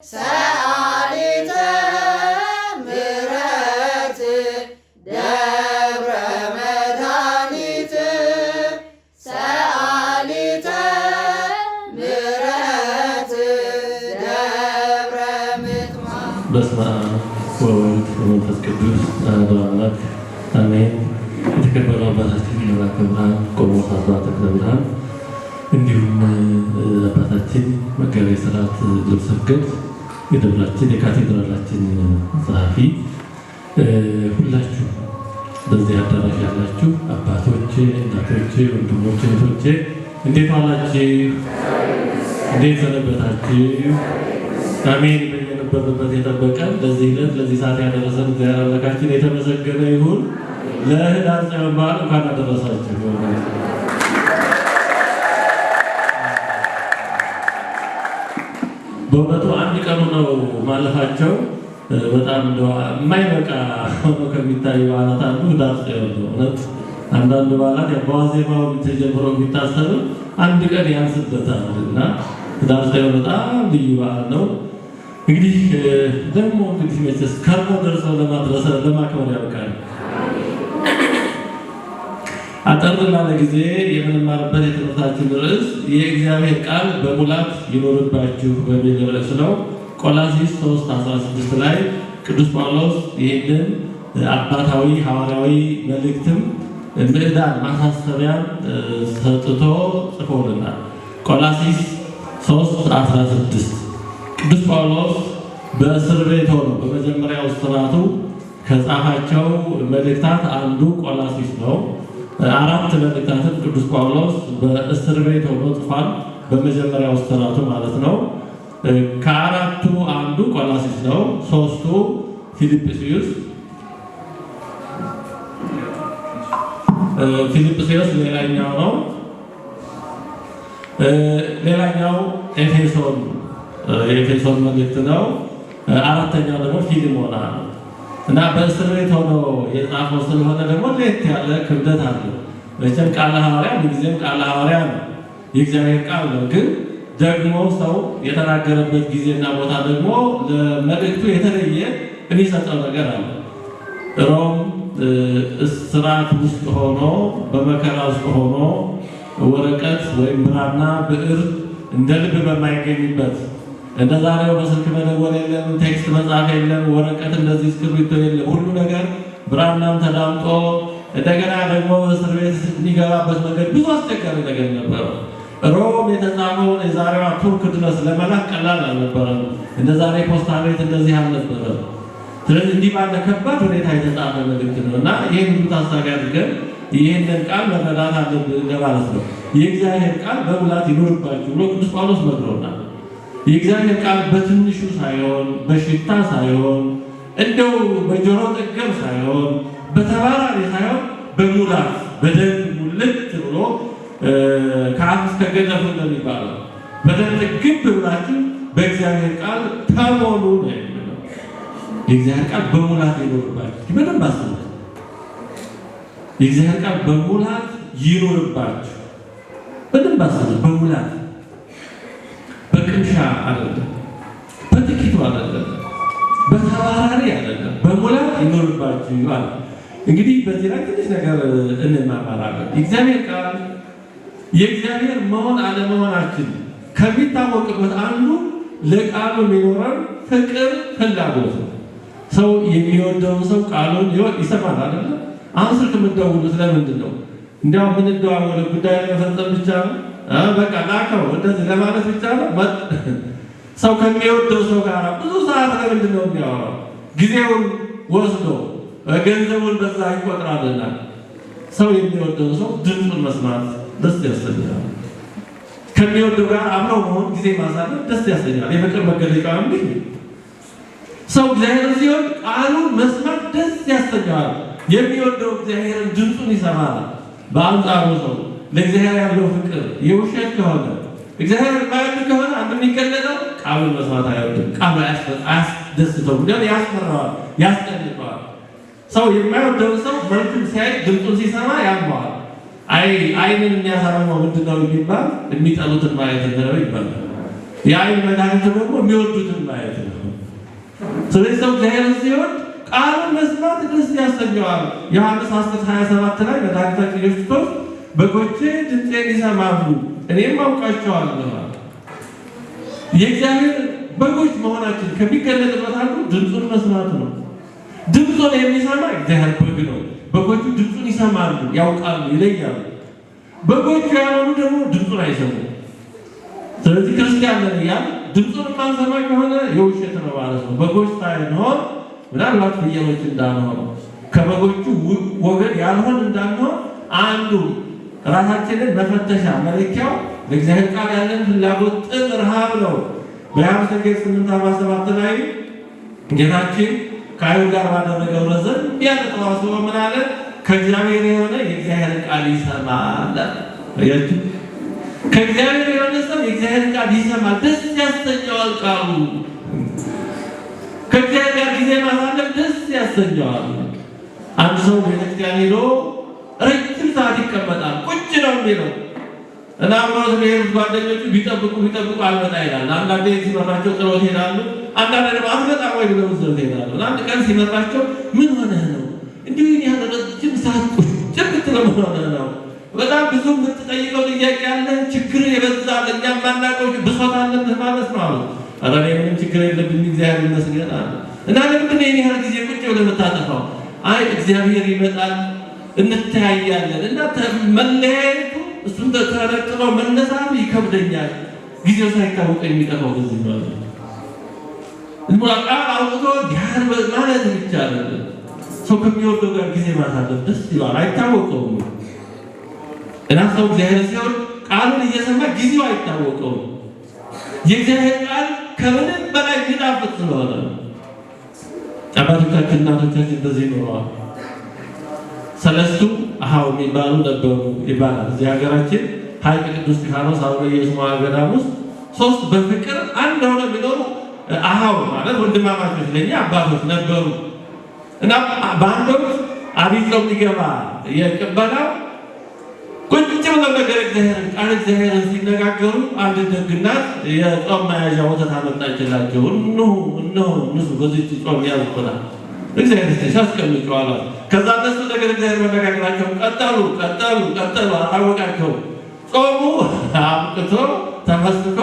ሰአሊተ ምሕረት ደብረ መድኃኒት ሰአሊተ ምሕረት ደብረ ምጥማቅ። በስመ አብ ወወልድ ወመንፈስ ቅዱስ አሐዱ አምላክ አሜን። የተከበሩ አባታችን መላከ ብርሃን ቆሞስ አባ ተክለ ብርሃን እንዲሁም አባታችን መጋቤ ሥርዓት ልብሰገድ የደብራችን የካቴድራላችን ጸሐፊ፣ ሁላችሁ በዚህ አዳራሽ ያላችሁ አባቶች፣ እናቶች፣ ወንድሞች፣ እህቶቼ እንዴት ዋላችሁ? እንዴት ሰነበታችሁ? አሜን። በየነበርንበት የጠበቀን ለዚህ ዕለት ለዚህ ሰዓት ያደረሰን እግዚአብሔር አምላካችን የተመሰገነ ይሁን። ለኅዳር ጽዮን በዓል እንኳን አደረሳችሁ። በእውነቱ አንድ ቀኑ ነው ማለፋቸው በጣም የማይበቃ ሆኖ ከሚታዩ በዓላት አንዱ ኅዳር ጽዮን ነው። እውነት አንዳንድ በዓላት በዋዜማው ተጀምሮ የሚታሰብ አንድ ቀን ያንስበታል እና ኅዳር ጽዮን በጣም ልዩ በዓል ነው። እንግዲህ ደግሞ መቼስ ከርሞ ደርሰው ለማክበር ያብቃል። አጠር ላለ ጊዜ የምንማርበት የትምህርታችን ርዕስ የእግዚአብሔር ቃል በሙላት ይኖርባችሁ በሚል ርዕስ ነው። ቆላስይስ 3:16 ላይ ቅዱስ ጳውሎስ ይህንን አባታዊ ሐዋርያዊ መልእክትም ምዕዳን ማሳሰቢያን ሰጥቶ ጽፎልናል። ቆላስይስ 3:16 ቅዱስ ጳውሎስ በእስር ቤት ሆኖ በመጀመሪያው እስራቱ ከጻፋቸው መልእክታት አንዱ ቆላስይስ ነው። 4 መልእክታትን ቅዱስ ጳውሎስ በእስር ቤት ሆኖ ጽፏል። በመጀመሪያው እስራቱ ማለት ነው። ከአራቱ አንዱ ቆላስይስ ነው። 3ቱ ፊልጵስዩስ ሌላኛው ነው። ሌላኛው የኤፌሶን መልእክት ነው። 4ኛው ደግሞ ፊልሞና ነው እና በእስር ቤት ሆኖ የጻፈው ስለሆነ ደግሞ ለየት ያለ ክብደት አለው። መቼም ቃለ ሐዋርያ ምንጊዜም ቃለ ሐዋርያ ነው፣ የእግዚአብሔር ቃል ነው። ግን ደግሞ ሰው የተናገረበት ጊዜና ቦታ ደግሞ ለመልእክቱ የተለየ የሚሰጠው ነገር አለ። ሮም እስራት ውስጥ ሆኖ በመከራ ውስጥ ሆኖ ወረቀት ወይም ብራና ብዕር እንደ ልብ በማይገኝበት እንደ ዛሬው በስልክ መደወል የለም፣ ቴክስት መጻፍ የለም፣ ወረቀት እንደዚህ እስክሪብቶ የለም። ሁሉ ነገር ብራናም ተዳምጦ እንደገና ደግሞ እስር ቤት የሚገባበት መንገድ ብዙ አስቸጋሪ ነገር ነበረው። ሮም የተጻፈውን የዛሬዋ ቱርክ ድረስ ለመላክ ቀላል አልነበረም። እንደ ዛሬ ፖስታ ቤት እንደዚህ አልነበረም። ስለዚህ እንዲህ ባለ ከባድ ሁኔታ የተጻፈ መልእክት ነው እና ይህን ሁሉ ታሳቢ አድርገን ይህንን ቃል መረዳት አለብን ለማለት ነው። የእግዚአብሔር ቃል በሙላት ይኖርባችሁ ብሎ ቅዱስ ጳውሎስ መክሮናል። የእግዚአብሔር ቃል በትንሹ ሳይሆን በሽታ ሳይሆን እንደው በጆሮ ጠገብ ሳይሆን በተባራሪ ሳይሆን በሙላት በደንብ ሙልት ብሎ ከአፍ እስከ ገደፉ እንደሚባለው በደንብ ግብ ብላችሁ በእግዚአብሔር ቃል ተሞሉ ነው የሚለው። የእግዚአብሔር ቃል በሙላት ይኖርባችሁ። በደንብ አስቡ። የእግዚአብሔር ቃል በሙላት ይኖርባችሁ። በደንብ አስቡ። በሙላት በቅምሻ አይደለም፣ በጥቂቱ አይደለም፣ በተባራሪ አይደለም፣ በሙላት ይኖርባችሁ ይላል። እንግዲህ በዚህ ላይ ትንሽ ነገር እንማማራለን። የእግዚአብሔር ቃል የእግዚአብሔር መሆን አለመሆናችን ከሚታወቅበት አንዱ ለቃሉ የሚኖረን ፍቅር፣ ፍላጎት ነው። ሰው የሚወደውን ሰው ቃሉን ይሰማል አይደለ? አሁን ስልክ የምትደውሉት ለምንድን ነው? እንዲያው የምንደዋወለው ጉዳይ ለመፈጸም ብቻ ነው። በቃ ላከው እንደዚህ ለማለት ብቻ ነው። ሰው ከሚወደው ሰው ጋር ብዙ ሰዓት ለምንድን ነው የሚያወራው? ጊዜውን ወስዶ ገንዘቡን በዛ ይቆጥራልና። ሰው የሚወደው ሰው ድምፁን መስማት ደስ ያሰኛል። ከሚወደው ጋር አብረው መሆን ጊዜ ማሳለፍ ደስ ያሰኛል። የፍቅር መገለጫ እንዲህ ሰው እግዚአብሔር ሲሆን ቃሉን መስማት ደስ ያሰኛል። የሚወደው እግዚአብሔርን ድምፁን ይሰማል። በአንጻሩ ሰው ለእግዚአብሔር ያለው ፍቅር የውሸት ከሆነ እግዚአብሔር የማይወድ ከሆነ አንድ የሚገለጠው ቃሉን መስማት አይወድም። ቃሉ አያስደስተው፣ ግን ያስፈራዋል፣ ያስጨንቀዋል። ሰው የማይወደው ሰው መልኩን ሲያይ ድምፁን ሲሰማ ያመዋል። አይንን የሚያሳርመው ምንድነው የሚባል የሚጠሉትን ማየት ነው ይባላል። የዓይን መድኃኒቱ ደግሞ የሚወዱትን ማየት ነው። ስለዚህ ሰው እግዚአብሔርን ሲወድ ቃሉን መስማት ደስ ያሰኘዋል። ዮሐንስ 10:27 ላይ መድኃኒታችን ኢየሱስ ክርስቶስ በጎቼ ድምፄን ይሰማሉ እኔም አውቃቸዋለሁ። የእግዚአብሔር በጎች መሆናችን ከሚገለጥበት አንዱ ድምፁን መስማት ነው። ድምፁን የሚሰማ እግዚአብሔር በግ ነው። በጎቹ ድምፁን ይሰማሉ፣ ያውቃሉ፣ ይለያሉ። በጎቹ ያልሆኑ ደግሞ ድምፁን አይሰሙም። ስለዚህ ክርስቲያን ነን እያልን ድምፁን የማንሰማ ከሆነ የውሸት ነው ማለት ነው። በጎች ሳይሆን ምናልባት ፍየሎች እንዳንሆን ከበጎቹ ወገን ያልሆን እንዳንሆን አንዱ ራሳችንን መፈተሻ መለኪያው ለእግዚአብሔር ቃል ያለን ፍላጎት ጥም ረሃብ ነው። በዮሐንስ ወንጌል 8:47 ላይ ጌታችን ከአይሁድ ጋር ባደረገው ረዘም ያለ ተዋስኦ ምን አለ? ከእግዚአብሔር የሆነ የእግዚአብሔር ቃል ይሰማል። አያችሁ፣ ከእግዚአብሔር የሆነ ሰው የእግዚአብሔር ቃል ይሰማል፣ ደስ ያሰኘዋል። ቃሉ ከእግዚአብሔር ጋር ጊዜ ማሳለፍ ደስ ያሰኘዋል። አንድ ሰው ቤተክርስቲያን ሄዶ ረጅም ሰዓት ይቀመጣል፣ ቁጭ ነው የሚለው እና አብረውት የሚሄዱት ጓደኞቹ ቢጠብቁ አልመጣ ይላል። አንዳንዴ ሲመራቸው ጥሎት ይሄዳሉ። አንዳንዴ ደግሞ አትመጣም ወይ ብለው ዘውት ይሄዳሉ። አንድ ቀን ሲመራቸው ምን ሆነህ ነው እንዲሁ ያለ ረጅም ሰዓት ቁጭ ብትለው ምን ሆነህ ነው? በጣም ብዙ የምትጠይቀው ጥያቄ አለ፣ ችግር የበዛል፣ እኛም ማናውቀው ብሶት አለብህ ማለት ነው አሉ። ኧረ እኔ ምንም ችግር የለብኝ እግዚአብሔር ይመስገን አለ። እና ለምንድን ነው ይሄን ያህል ጊዜ ቁጭ ብለህ የምታጠፋው? አይ እግዚአብሔር ይመጣል እንተያያለን እና መለያየቱ እሱን ተረጥሎ መነሳቱ ይከብደኛል። ጊዜው ሳይታወቅ የሚጠፋው በዚህ ማለት ነው። ቃል አውጥቶ ዲያር ማለት ይቻላል። ሰው ከሚወደው ጋር ጊዜ ማሳለፍ ደስ ይላል፣ አይታወቀውም። እና ሰው እግዚአብሔር ሲሆን ቃሉን እየሰማ ጊዜው አይታወቀውም። የእግዚአብሔር ቃል ከምንም በላይ የሚጣፍጥ ስለሆነ አባቶቻችን እናቶቻችን እንደዚህ ኖረዋል። ሰለስቱ አሃው የሚባሉ ነበሩ ይባላል። እዚህ ሀገራችን ሐይቅ ቅዱስ እስጢፋኖስ አቡነ ኢየሱስ ገዳም ውስጥ ሶስት በፍቅር አንድ ሆነው የሚኖሩ አሃው ማለት ወንድማማቾች ለኛ አባቶች ነበሩ እና በአንድ ወቅት አብይ ጾም ሊገባ የቅበላው ቁጭ ብለው ነገር ቃል እግዚአብሔርን ሲነጋገሩ አንድ ደግ እናት የጾም መያዣ ወተት አመጣችላቸው። እነሆ ንሱ በዚህ ጾም ያዝቆታል እግዚአብሔር ሲያስቀምጡ አሏት። ከዛ እነሱ ነገር እግዚአብሔር መነጋገራቸው ቀጠሉ። አታወቃቸው። ጾሙ አብቅቶ ተመስቶ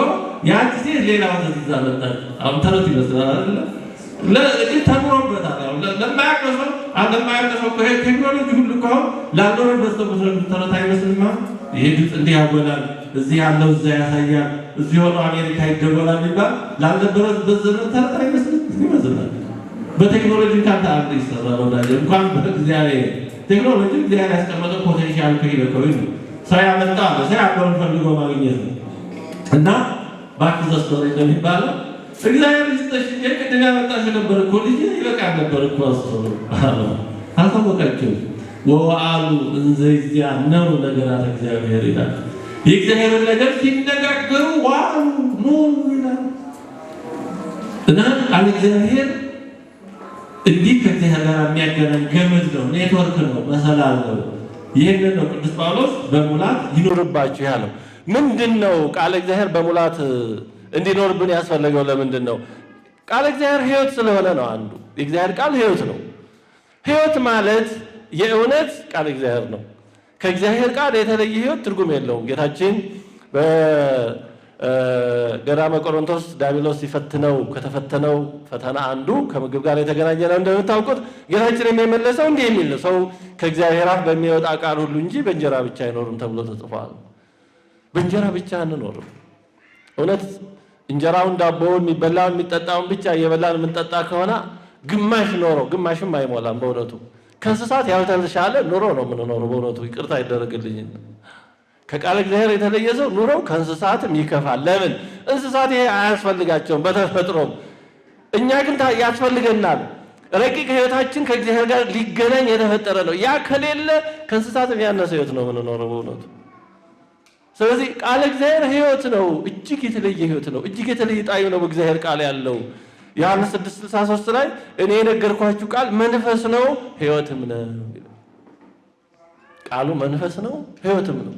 ያን ጊዜ ሌላ ወተት ይዛ መጣች። አሁን ተረት ይመስላል አይደለ? ለዚህ ተምሮበታል። ለማያውቀው ሰው እኮ ቴክኖሎጂ ሁሉ እኮ ላልኖረበት ሰው ተረት አይመስልማ። ይሄ ግልጽ እንዲህ ያጎላል፣ እዚህ ያለው እዛ ያሳያል፣ እዚህ ሆኖ አሜሪካ ይደወላል የሚባል ላልነበረበት ዘመን ተረት አይመስልም? ይመስላል። በቴክኖሎጂ ካንተ አንድ ይሰራል ወዳጅ። እንኳን በእግዚአብሔር ቴክኖሎጂ እግዚአብሔር ያስቀመጠው ፖቴንሻል ከይበከው ነው። ሰው ያመጣው ሰው ያቆም ፈልጎ ማግኘት ነው። እና ባክ ዘ ስቶሪ እንደሚባለው እግዚአብሔር ይስጥሽ የቅድም ያመጣሽ ነበር እኮ ልጅ ይበቃል ነበር እኮ አልታወቃቸው ወአሉ እንዘ ይዚያነው ነገራት እግዚአብሔር ይላል። የእግዚአብሔርን ነገር ሲነጋገሩ ዋው ኑ ይላል። እና ቃል እግዚአብሔር እንዲህ ከእግዚአብሔር ጋር የሚያገናኝ ገመድ ነው፣ ኔትወርክ ነው፣ መሰላል ነው። ይህንን ነው ቅዱስ ጳውሎስ በሙላት ይኖርባችሁ ያለው። ምንድን ነው ቃል እግዚአብሔር በሙላት እንዲኖርብን ያስፈለገው? ለምንድን ነው? ቃል እግዚአብሔር ሕይወት ስለሆነ ነው። አንዱ የእግዚአብሔር ቃል ሕይወት ነው። ሕይወት ማለት የእውነት ቃል እግዚአብሔር ነው። ከእግዚአብሔር ቃል የተለየ ሕይወት ትርጉም የለውም። ጌታችን ገዳመ ቆሮንቶስ ዲያብሎስ ሲፈትነው ከተፈተነው ፈተና አንዱ ከምግብ ጋር የተገናኘ ነው። እንደምታውቁት ጌታችን የሚመለሰው እንዲህ የሚል ነው፣ ሰው ከእግዚአብሔር አፍ በሚወጣ ቃል ሁሉ እንጂ በእንጀራ ብቻ አይኖርም ተብሎ ተጽፏል። በእንጀራ ብቻ አንኖርም። እውነት እንጀራውን ዳቦውን የሚበላውን የሚጠጣውን ብቻ እየበላን የምንጠጣ ከሆነ ግማሽ ኖሮ ግማሽም አይሞላም። በእውነቱ ከእንስሳት ያልተሻለ ኑሮ ነው የምንኖረው። በእውነቱ ይቅርታ ይደረግልኝ። ከቃል እግዚአብሔር የተለየ ሰው ኑሮው ከእንስሳትም ይከፋል። ለምን? እንስሳት ይሄ አያስፈልጋቸውም በተፈጥሮም። እኛ ግን ያስፈልገናል። ረቂቅ ሕይወታችን ከእግዚአብሔር ጋር ሊገናኝ የተፈጠረ ነው። ያ ከሌለ ከእንስሳትም ያነሰ ሕይወት ነው የምንኖረው በእውነቱ። ስለዚህ ቃል እግዚአብሔር ሕይወት ነው። እጅግ የተለየ ሕይወት ነው። እጅግ የተለየ ጣዕም ነው በእግዚአብሔር ቃል ያለው። ዮሐንስ 6:63 ላይ እኔ የነገርኳችሁ ቃል መንፈስ ነው ሕይወትም ነው። ቃሉ መንፈስ ነው ሕይወትም ነው።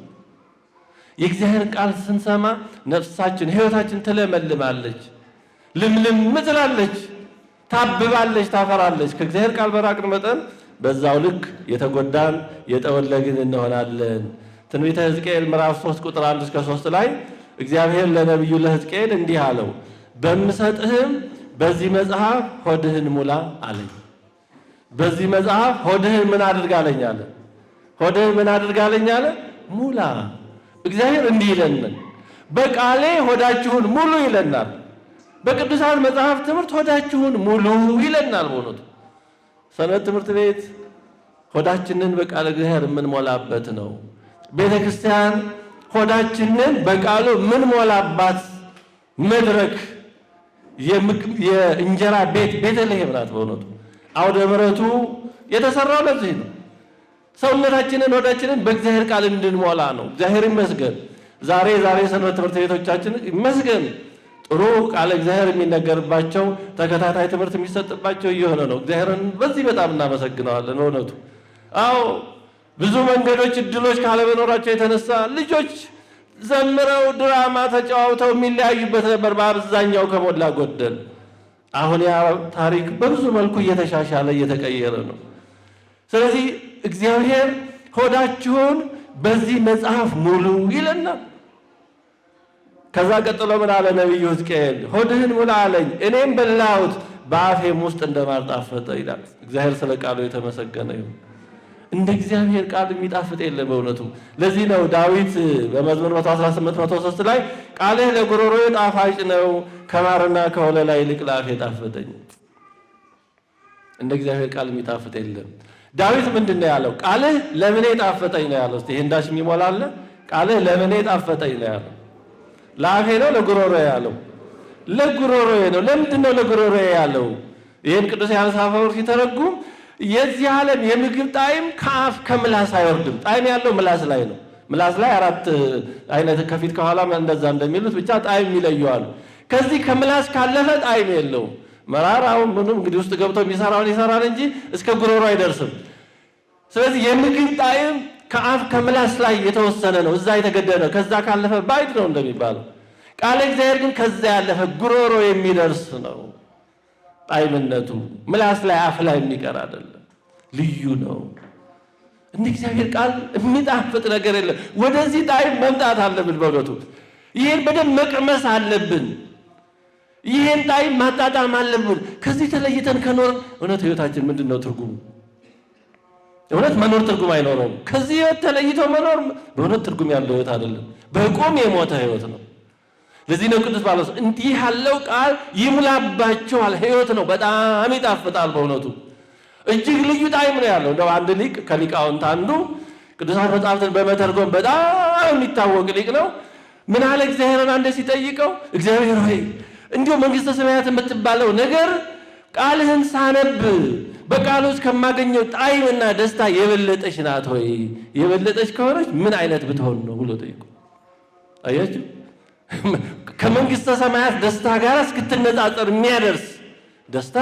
የእግዚአብሔር ቃል ስንሰማ ነፍሳችን ሕይወታችን ትለመልማለች፣ ልምልም ትላለች፣ ታብባለች፣ ታፈራለች። ከእግዚአብሔር ቃል በራቅን መጠን በዛው ልክ የተጎዳን የጠወለግን እንሆናለን። ትንቢተ ሕዝቅኤል ምዕራፍ 3 ቁጥር 1 እስከ 3 ላይ እግዚአብሔር ለነቢዩ ለሕዝቅኤል እንዲህ አለው፣ በምሰጥህም በዚህ መጽሐፍ ሆድህን ሙላ አለኝ። በዚህ መጽሐፍ ሆድህን ምን አድርጋለኝ አለ? ሆድህን ምን አድርጋለኝ አለ? ሙላ። እግዚአብሔር እንዲህ ይለናል፣ በቃሌ ሆዳችሁን ሙሉ ይለናል። በቅዱሳን መጽሐፍ ትምህርት ሆዳችሁን ሙሉ ይለናል። በእውነቱ ሰንበት ትምህርት ቤት ሆዳችንን በቃለ እግዚአብሔር የምንሞላበት ነው። ቤተ ክርስቲያን ሆዳችንን በቃሉ የምንሞላባት መድረክ የእንጀራ ቤት ቤተልሔም ናት። በእውነቱ አውደ ምሕረቱ የተሰራው ለዚህ ነው። ሰውነታችንን ሆዳችንን በእግዚአብሔር ቃል እንድንሞላ ነው። እግዚአብሔር ይመስገን። ዛሬ ሰንበት ትምህርት ቤቶቻችን ይመስገን ጥሩ ቃለ እግዚአብሔር የሚነገርባቸው ተከታታይ ትምህርት የሚሰጥባቸው እየሆነ ነው። እግዚአብሔርን በዚህ በጣም እናመሰግነዋለን። እውነቱ አዎ ብዙ መንገዶች እድሎች ካለመኖራቸው የተነሳ ልጆች ዘምረው ድራማ ተጫዋውተው የሚለያዩበት ነበር በአብዛኛው ከሞላ ጎደል። አሁን ያ ታሪክ በብዙ መልኩ እየተሻሻለ እየተቀየረ ነው። ስለዚህ እግዚአብሔር ሆዳችሁን በዚህ መጽሐፍ ሙሉ ይለናል። ከዛ ቀጥሎ ምን አለ ነቢዩ ሕዝቅኤል? ሆድህን ሙላ አለኝ፣ እኔም በላሁት፣ በአፌም ውስጥ እንደማር ጣፈጠ ይላል። እግዚአብሔር ስለ ቃሉ የተመሰገነ ይሁን። እንደ እግዚአብሔር ቃል የሚጣፍጥ የለም በእውነቱ። ለዚህ ነው ዳዊት በመዝሙር 118:103 ላይ ቃልህ ለጉሮሮዬ ጣፋጭ ነው፣ ከማርና ከወለላ ይልቅ ለአፌ ጣፈጠኝ። እንደ እግዚአብሔር ቃል የሚጣፍጥ የለም። ዳዊት ምንድን ነው ያለው? ቃልህ ለምኔ ጣፈጠኝ ነው ያለው። እስቲ ይሄን ዳሽ የሚሞላለ ቃልህ ለምኔ ጣፈጠኝ ነው ያለው። ለአፌ ነው ለጉሮሮዬ ያለው? ለጉሮሮዬ ነው። ለምንድን ነው ለጉሮሮዬ ያለው? ይህን ቅዱስ ዮሐንስ አፈወርቅ ሲተረጉም የዚህ ዓለም የምግብ ጣዕም ከአፍ ከምላስ አይወርድም። ጣዕም ያለው ምላስ ላይ ነው። ምላስ ላይ 4 አይነት ከፊት ከኋላ እንደዛ እንደሚሉት ብቻ ጣዕም ይለየዋል። ከዚህ ከምላስ ካለፈ ጣዕም የለውም። መራራውን ምንም እንግዲህ ውስጥ ገብቶ የሚሰራውን ይሰራል እንጂ እስከ ጉሮሮ አይደርስም። ስለዚህ የምግብ ጣዕም ከአፍ ከምላስ ላይ የተወሰነ ነው፣ እዛ የተገደበ ነው። ከዛ ካለፈ ባዕድ ነው እንደሚባለው። ቃለ እግዚአብሔር ግን ከዛ ያለፈ ጉሮሮ የሚደርስ ነው። ጣዕምነቱ ምላስ ላይ አፍ ላይ የሚቀር አይደለም፣ ልዩ ነው። እንደ እግዚአብሔር ቃል የሚጣፍጥ ነገር የለም። ወደዚህ ጣዕም መምጣት አለብን። በእውነቱ ይህን በደንብ መቅመስ አለብን። ይህን ጣዕም ማጣጣም አለብን። ከዚህ ተለይተን ከኖር እውነት ህይወታችን ምንድን ነው ትርጉሙ? እውነት መኖር ትርጉም አይኖረውም። ከዚህ ህይወት ተለይቶ መኖር በእውነት ትርጉም ያለው ህይወት አይደለም፣ በቁም የሞተ ህይወት ነው። ለዚህ ነው ቅዱስ ጳውሎስ እንዲህ ያለው ቃል ይሙላባችኋል፣ ህይወት ነው፣ በጣም ይጣፍጣል። በእውነቱ እጅግ ልዩ ጣዕም ነው ያለው። እንደው አንድ ሊቅ ከሊቃውንት አንዱ ቅዱሳት መጻሕፍትን በመተርጎም በጣም የሚታወቅ ሊቅ ነው። ምን አለ እግዚአብሔርን አንዴ ሲጠይቀው፣ እግዚአብሔር ሆይ እንዲሁ መንግሥተ ሰማያት የምትባለው ነገር ቃልህን ሳነብ በቃሉ ውስጥ ከማገኘው ጣዕምና ደስታ የበለጠች ናት ወይ? የበለጠች ከሆነች ምን አይነት ብትሆን ነው ብሎ ጠይቆ፣ አያችሁ ከመንግሥተ ሰማያት ደስታ ጋር እስክትነጻጸር የሚያደርስ ደስታ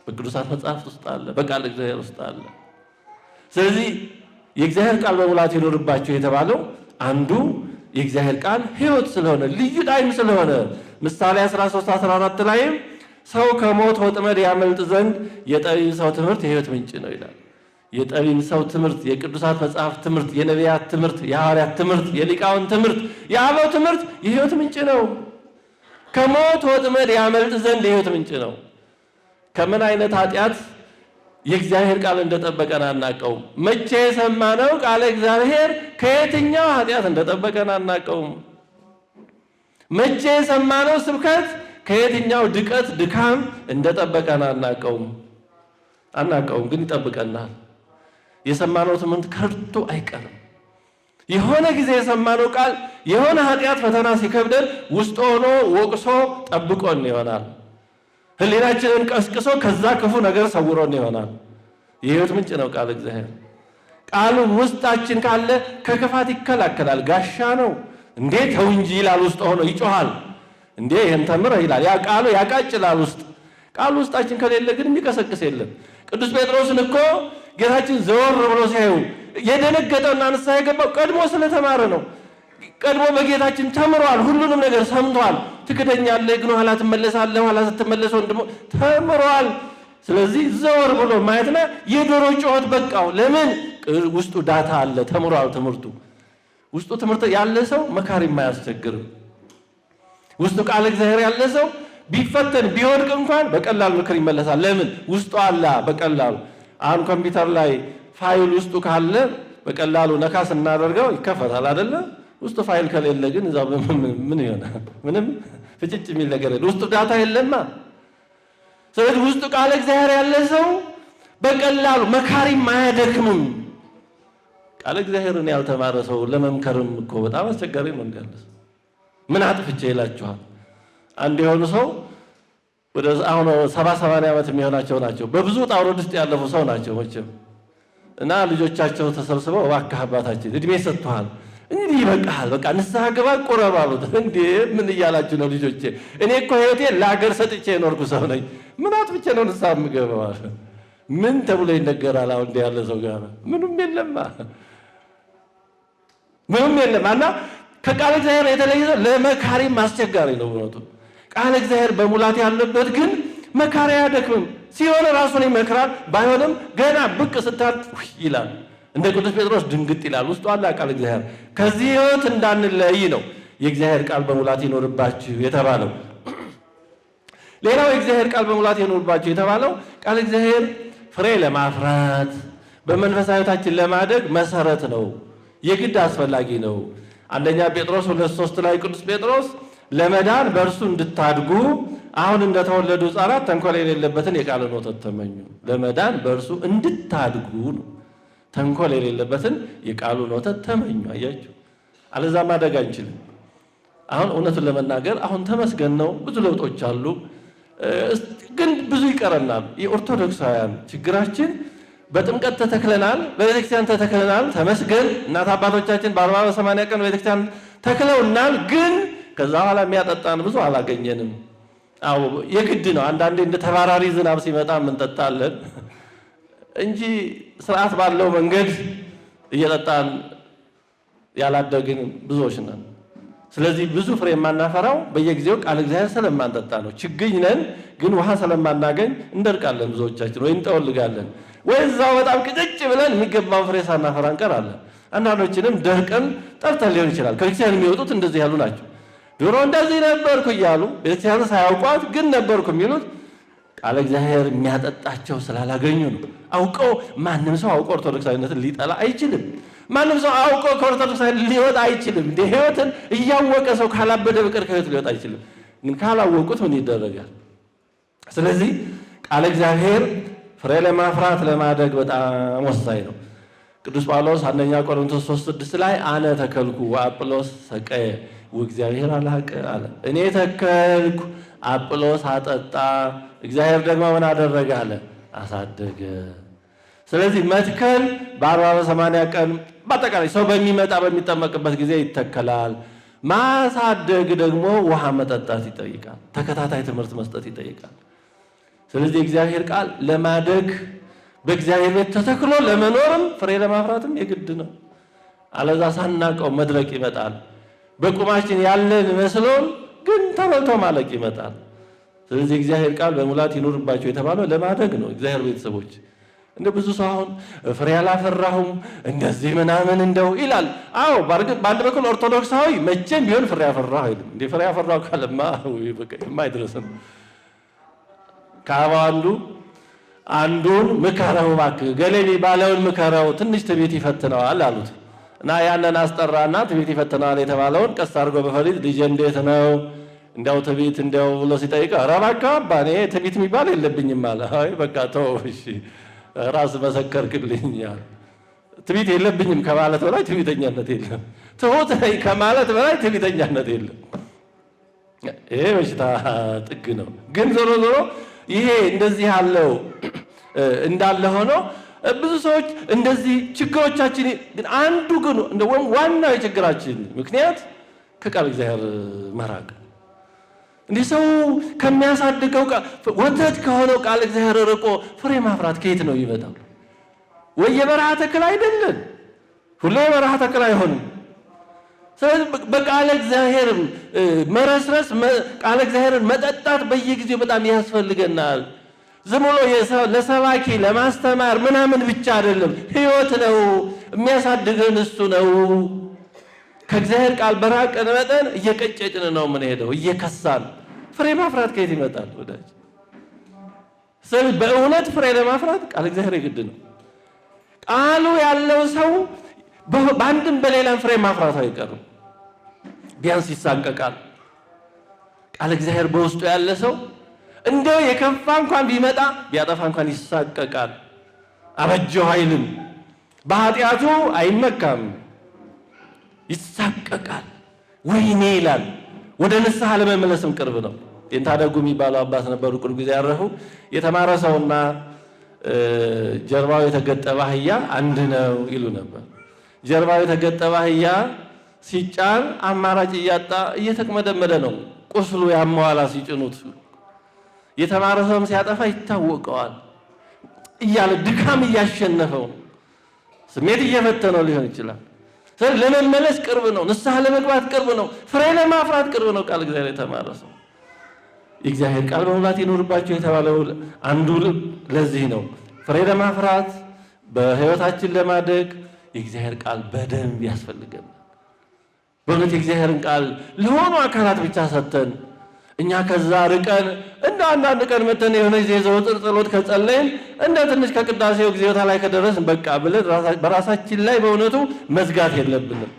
በቅዱሳት መጽሐፍት ውስጥ አለ፣ በቃል እግዚአብሔር ውስጥ አለ። ስለዚህ የእግዚአብሔር ቃል በሙላት ይኖርባቸው የተባለው አንዱ የእግዚአብሔር ቃል ሕይወት ስለሆነ ልዩ ጣዕም ስለሆነ ምሳሌ 13:14 ላይም ሰው ከሞት ወጥመድ ያመልጥ ዘንድ የጠቢብ ሰው ትምህርት የሕይወት ምንጭ ነው ይላል። የጠቢብ ሰው ትምህርት፣ የቅዱሳት መጽሐፍ ትምህርት፣ የነቢያት ትምህርት፣ የሐዋርያት ትምህርት፣ የሊቃውንት ትምህርት፣ የአበው ትምህርት የሕይወት ምንጭ ነው። ከሞት ወጥመድ ያመልጥ ዘንድ የሕይወት ምንጭ ነው። ከምን አይነት ኃጢአት የእግዚአብሔር ቃል እንደጠበቀን አናውቀውም። መቼ የሰማነው ቃለ እግዚአብሔር ከየትኛው ኃጢአት እንደጠበቀን አናውቀውም። መቼ የሰማነው ስብከት ከየትኛው ድቀት ድካም እንደጠበቀን አናውቀውም። ግን ይጠብቀናል። የሰማነው ትምህርት ከርቶ አይቀርም። የሆነ ጊዜ የሰማነው ቃል የሆነ ኃጢአት ፈተና ሲከብደን ውስጥ ሆኖ ወቅሶ ጠብቆን ይሆናል። ሕሊናችንን ቀስቅሶ ከዛ ክፉ ነገር ሰውሮን ይሆናል። የሕይወት ምንጭ ነው ቃል እግዚአብሔር። ቃሉ ውስጣችን ካለ ከክፋት ይከላከላል። ጋሻ ነው። እንዴት ተው እንጂ ይላል። ውስጥ ሆኖ ይጮሃል። እንዴ ይሄን ተምረህ ይላል። ያ ቃሉ ያቃጭላል። ቃሉ ውስጣችን ከሌለ ግን የሚቀሰቅስ የለም። ቅዱስ ጴጥሮስን እኮ ጌታችን ዘወር ብሎ ሲያዩ የደነገጠውና ንስሐ የገባው ቀድሞ ስለተማረ ነው። ቀድሞ በጌታችን ተምሯል። ሁሉንም ነገር ሰምቷል። ትክደኛለህ ግን ኋላ ትመለሳለህ፣ ኋላ ስትመለስ ወንድሞ ተምሯል። ስለዚህ ዘወር ብሎ ማየትና የዶሮ ጩኸት በቃው። ለምን? ውስጡ ዳታ አለ፣ ተምሯል። ትምህርቱ ውስጡ ትምህርት ያለ ሰው መካሪም አያስቸግርም። ውስጡ ቃል እግዚአብሔር ያለ ሰው ቢፈተን ቢወድቅ እንኳን በቀላል ምክር ይመለሳል። ለምን? ውስጡ አለ በቀላሉ። አሁን ኮምፒውተር ላይ ፋይል ውስጡ ካለ በቀላሉ ነካ ስናደርገው ይከፈታል አይደለ? ውስጡ ፋይል ከሌለ ግን እዛ ምን ይሆናል? ምንም ፍጭጭ የሚል ነገር የለ። ውስጡ ዳታ የለማ። ስለዚህ ውስጡ ቃል እግዚአብሔር ያለ ሰው በቀላሉ መካሪም አያደክምም። ቃል እግዚአብሔርን ያልተማረ ሰው ለመምከርም እኮ በጣም አስቸጋሪ ነው። እንዲያለስ ምን አጥፍቼ ይላችኋል። አንድ የሆኑ ሰው ወደ አሁን 70-80 ዓመት የሚሆናቸው ናቸው። በብዙ ውጣ ውረድ ውስጥ ያለፉ ሰው ናቸው መቼም። እና ልጆቻቸው ተሰብስበው እባክህ አባታችን እድሜ ሰጥቷል፣ እንግዲህ ይበቃል፣ በቃ ንስሐ ግባ ቁረብ አሉት። እንዴ ምን እያላችሁ ነው ልጆቼ? እኔ እኮ ህይወቴ ለሀገር ሰጥቼ የኖርኩ ሰው ነኝ። ምን አጥፍቼ ነው ንስሐ የምገባው? ምን ተብሎ ይነገራል? አሁን እንዲህ ያለ ሰው ጋር ምንም የለማ፣ ምንም የለም። እና ከቃል እግዚአብሔር የተለየ ሰው ለመካሪም አስቸጋሪ ነው በእውነቱ። ቃል እግዚአብሔር በሙላት ያለበት ግን መካሪ አያደክምም። ሲሆን ራሱን ይመክራል፣ ባይሆንም ገና ብቅ ስታት ይላል። እንደ ቅዱስ ጴጥሮስ ድንግጥ ይላል። ውስጡ አለ ቃል እግዚአብሔር። ከዚህ ህይወት እንዳንለይ ነው የእግዚአብሔር ቃል በሙላት ይኖርባችሁ የተባለው። ሌላው የእግዚአብሔር ቃል በሙላት ይኖርባችሁ የተባለው ቃል እግዚአብሔር ፍሬ ለማፍራት በመንፈሳዊ ሕይወታችን ለማደግ መሰረት ነው፣ የግድ አስፈላጊ ነው። አንደኛ ጴጥሮስ 2:3 ላይ ቅዱስ ጴጥሮስ ለመዳን በእርሱ እንድታድጉ አሁን እንደተወለዱ ሕፃናት ተንኮል የሌለበትን የቃልን ወተት ተመኙ። ለመዳን በእርሱ እንድታድጉ ነው። ተንኮል የሌለበትን የቃሉን ወተት ተመኙ። አያችሁ፣ አለዛ ማደግ አንችልም። አሁን እውነቱን ለመናገር አሁን ተመስገን ነው፣ ብዙ ለውጦች አሉ፣ ግን ብዙ ይቀረናል። የኦርቶዶክሳውያን ችግራችን በጥምቀት ተተክለናል፣ በቤተክርስቲያን ተተክለናል፣ ተመስገን። እናት አባቶቻችን በ40-80 ቀን ቤተክርስቲያን ተክለውናል፣ ግን ከዛ በኋላ የሚያጠጣን ብዙ አላገኘንም። አዎ የግድ ነው። አንዳንዴ እንደ ተባራሪ ዝናብ ሲመጣ እንጠጣለን እንጂ ስርዓት ባለው መንገድ እየጠጣን ያላደግን ብዙዎች ነን። ስለዚህ ብዙ ፍሬ የማናፈራው በየጊዜው ቃል እግዚአብሔር ስለማንጠጣ ነው። ችግኝ ነን፣ ግን ውሃ ስለማናገኝ እንደርቃለን ብዙዎቻችን፣ ወይ እንጠወልጋለን፣ ወይ እዛው በጣም ቅጭጭ ብለን የሚገባውን ፍሬ ሳናፈራ እንቀራለን። አንዳንዶችንም ደርቀን ጠርተን ሊሆን ይችላል። ከቤተክርስቲያን የሚወጡት እንደዚህ ያሉ ናቸው። ድሮ እንደዚህ ነበርኩ እያሉ ቤተክርስቲያን ሳያውቋት ግን ነበርኩ የሚሉት ቃል እግዚአብሔር የሚያጠጣቸው ስላላገኙ ነው። አውቀው ማንም ሰው አውቆ ኦርቶዶክሳዊነትን ሊጠላ አይችልም። ማንም ሰው አውቆ ከኦርቶዶክሳዊነት ሊወጣ አይችልም። እንደ ህይወትን እያወቀ ሰው ካላበደ በቀር ከህይወት ሊወጣ አይችልም። ግን ካላወቁት ምን ይደረጋል? ስለዚህ ቃል እግዚአብሔር ፍሬ ለማፍራት ለማደግ በጣም ወሳኝ ነው። ቅዱስ ጳውሎስ አንደኛ ቆሮንቶስ 3:6 ላይ አነ ተከልኩ ወአጵሎስ ሰቀየ ወእግዚአብሔር አልሐቀ አለ። እኔ ተከልኩ፣ አጵሎስ አጠጣ፣ እግዚአብሔር ደግሞ ምን አደረገ አለ? አሳደገ። ስለዚህ መትከል በ40-80 ቀን በአጠቃላይ ሰው በሚጠመቅበት ጊዜ ይተከላል። ማሳደግ ደግሞ ውሃ መጠጣት ይጠይቃል፣ ተከታታይ ትምህርት መስጠት ይጠይቃል። ስለዚህ የእግዚአብሔር ቃል ለማደግ በእግዚአብሔር ቤት ተተክሎ ለመኖርም ፍሬ ለማፍራትም የግድ ነው። አለዛ ሳናቀው መድረቅ ይመጣል። በቁማችን ያለን መስሎን ግን ተበልቶ ማለቅ ይመጣል። ስለዚህ የእግዚአብሔር ቃል በሙላት ይኖርባቸው የተባለው ለማደግ ነው። እግዚአብሔር ቤተሰቦች እንደ ብዙ ሰው አሁን ፍሬ አላፈራሁም እንደዚህ ምናምን እንደው ይላል። አዎ በአንድ በኩል ኦርቶዶክሳዊ መቼም ቢሆን ፍሬ አፈራሁ አይልም። እንደ ፍሬ አፈራሁ ካለማ የማይደረስም ከአበባ አንዱን ምከረው እባክህ ገሌ ባለውን ምከረው ትንሽ ትዕቢት ይፈትነዋል አሉት እና ያንን አስጠራና ትዕቢት ይፈትነዋል የተባለውን ቀስ አድርጎ በፈሊጥ ልጄ እንዴት ነው እንደው ትዕቢት እንደው ብሎ ሲጠይቀው ኧረ እባክህ አባ እኔ ትዕቢት የሚባል የለብኝም አለ። አይ በቃ ተው እሺ ራስ መሰከርክልኝ ያለ ትዕቢት የለብኝም ከማለት በላይ ትዕቢተኛነት የለም። ትሁት ነኝ ከማለት በላይ ትዕቢተኛነት የለም። ይሄ በሽታ ጥግ ነው። ግን ዞሮ ዞሮ ይሄ እንደዚህ ያለው እንዳለ ሆኖ ብዙ ሰዎች እንደዚህ ችግሮቻችን ግን አንዱ ግን እንደውም ዋናው የችግራችን ምክንያት ከቃል እግዚአብሔር መራቅ። እንዲህ ሰው ከሚያሳድገው ወተት ከሆነው ቃል እግዚአብሔር ርቆ ፍሬ ማፍራት ከየት ነው ይመጣው? ወይ የበረሃ ተክል አይደለም፣ ሁሌ የበረሃ ተክል አይሆንም። ስለዚህ በቃለ እግዚአብሔር መረስረስ ቃለ እግዚአብሔርን መጠጣት በየጊዜው በጣም ያስፈልገናል። ዝም ብሎ ለሰባኪ ለማስተማር ምናምን ብቻ አይደለም፣ ሕይወት ነው የሚያሳድገን እሱ ነው። ከእግዚአብሔር ቃል በራቀን መጠን እየቀጨጭን ነው የምንሄደው፣ እየከሳን። ፍሬ ማፍራት ከየት ይመጣል ወዳጅ? ስለዚህ በእውነት ፍሬ ለማፍራት ቃል እግዚአብሔር የግድ ነው። ቃሉ ያለው ሰው በአንድም በሌላም ፍሬ ማፍራት አይቀርም። ቢያንስ ይሳቀቃል። ቃል እግዚአብሔር በውስጡ ያለ ሰው እንደው የከፋ እንኳን ቢመጣ ቢያጠፋ እንኳን ይሳቀቃል። አበጀው አይልም። በኃጢአቱ አይመካም፣ ይሳቀቃል። ወይኔ ይላል። ወደ ንስሐ ለመመለስም ቅርብ ነው። የንታደጉ የሚባለው አባት ነበሩ፣ ቅርብ ጊዜ ያረፉ። የተማረ ሰውና ጀርባው የተገጠበ አህያ አንድ ነው ይሉ ነበር። ጀርባው የተገጠበ አህያ ሲጫን አማራጭ እያጣ እየተቅመደመደ ነው። ቁስሉ ያመዋላ ሲጭኑት። የተማረ ሰውም ሲያጠፋ ይታወቀዋል እያለ ድካም እያሸነፈው ስሜት እየፈተነው ሊሆን ይችላል። ስለዚህ ለመመለስ ቅርብ ነው። ንስሐ ለመግባት ቅርብ ነው። ፍሬ ለማፍራት ቅርብ ነው። ቃል እግዚአብሔር የተማረ ሰው የእግዚአብሔር ቃል በሙላት ይኖርባቸው የተባለው አንዱ ለዚህ ነው። ፍሬ ለማፍራት በሕይወታችን ለማደግ የእግዚአብሔር ቃል በደንብ ያስፈልገናል። በእውነት የእግዚአብሔርን ቃል ለሆኑ አካላት ብቻ ሰጥተን እኛ ከዛ ርቀን እንደ አንዳንድ ቀን መተን የሆነ ጊዜ ዘወትር ጸሎት ከጸለይን እንደ ትንሽ ከቅዳሴው ጊዜታ ላይ ከደረስን በቃ ብለን በራሳችን ላይ በእውነቱ መዝጋት የለብንም።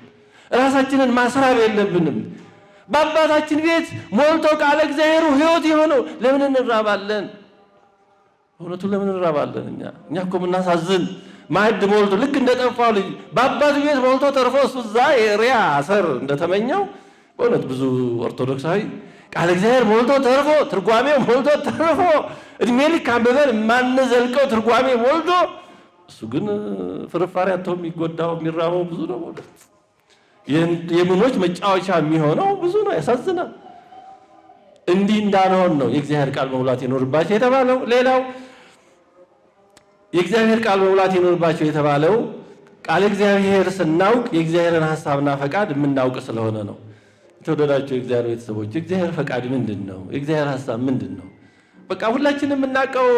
ራሳችንን ማስራብ የለብንም። በአባታችን ቤት ሞልቶ ቃለ እግዚአብሔሩ ሕይወት የሆነው ለምን እንራባለን? በእውነቱ ለምን እንራባለን? እኛ እኮ የምናሳዝን ማዕድ ሞልቶ ልክ እንደጠፋው ልጅ በአባቱ ቤት ሞልቶ ተርፎ እሱ እዛ የሪያ አሰር እንደተመኘው በእውነት ብዙ ኦርቶዶክሳዊ ቃለ እግዚአብሔር ሞልቶ ተርፎ ትርጓሜው ሞልቶ ተርፎ እድሜ ልክ አንብበን የማንዘልቀው ትርጓሜ ሞልቶ እሱ ግን ፍርፋሪ አጥቶ የሚጎዳው የሚራበው ብዙ ነው። የምኖች መጫወቻ የሚሆነው ብዙ ነው። ያሳዝናል። እንዲህ እንዳንሆን ነው የእግዚአብሔር ቃል መሙላት ይኖርባቸው የተባለው። ሌላው የእግዚአብሔር ቃል መሙላት ይኖርባቸው የተባለው ቃል እግዚአብሔር ስናውቅ የእግዚአብሔርን ሐሳብና ፈቃድ የምናውቅ ስለሆነ ነው። የተወደዳቸው የእግዚአብሔር ቤተሰቦች የእግዚአብሔር ፈቃድ ምንድን ነው? የእግዚአብሔር ሐሳብ ምንድን ነው? በቃ ሁላችንም የምናውቀው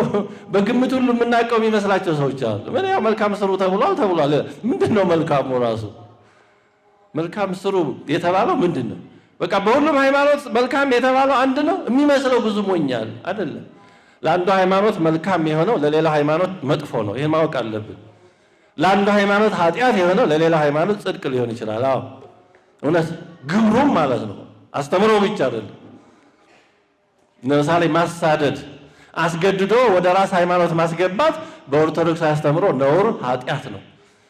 በግምት ሁሉ የምናውቀው የሚመስላቸው ሰዎች አሉ። ምን ያው መልካም ስሩ ተብሏል። ምንድን ነው መልካሙ ራሱ? መልካም ስሩ የተባለው ምንድን ነው? በቃ በሁሉም ሃይማኖት መልካም የተባለው አንድ ነው የሚመስለው ብዙ ሞኛል አይደለም። ለአንዱ ሃይማኖት መልካም የሆነው ለሌላ ሃይማኖት መጥፎ ነው። ይሄን ማወቅ አለብን። ለአንዱ ሃይማኖት ኃጢአት የሆነው ለሌላ ሃይማኖት ጽድቅ ሊሆን ይችላል። አዎ እውነት ግብሩም ማለት ነው። አስተምሮ ብቻ አይደለም። ለምሳሌ ማሳደድ፣ አስገድዶ ወደ ራስ ሃይማኖት ማስገባት በኦርቶዶክስ አስተምሮ ነውር ኃጢአት ነው።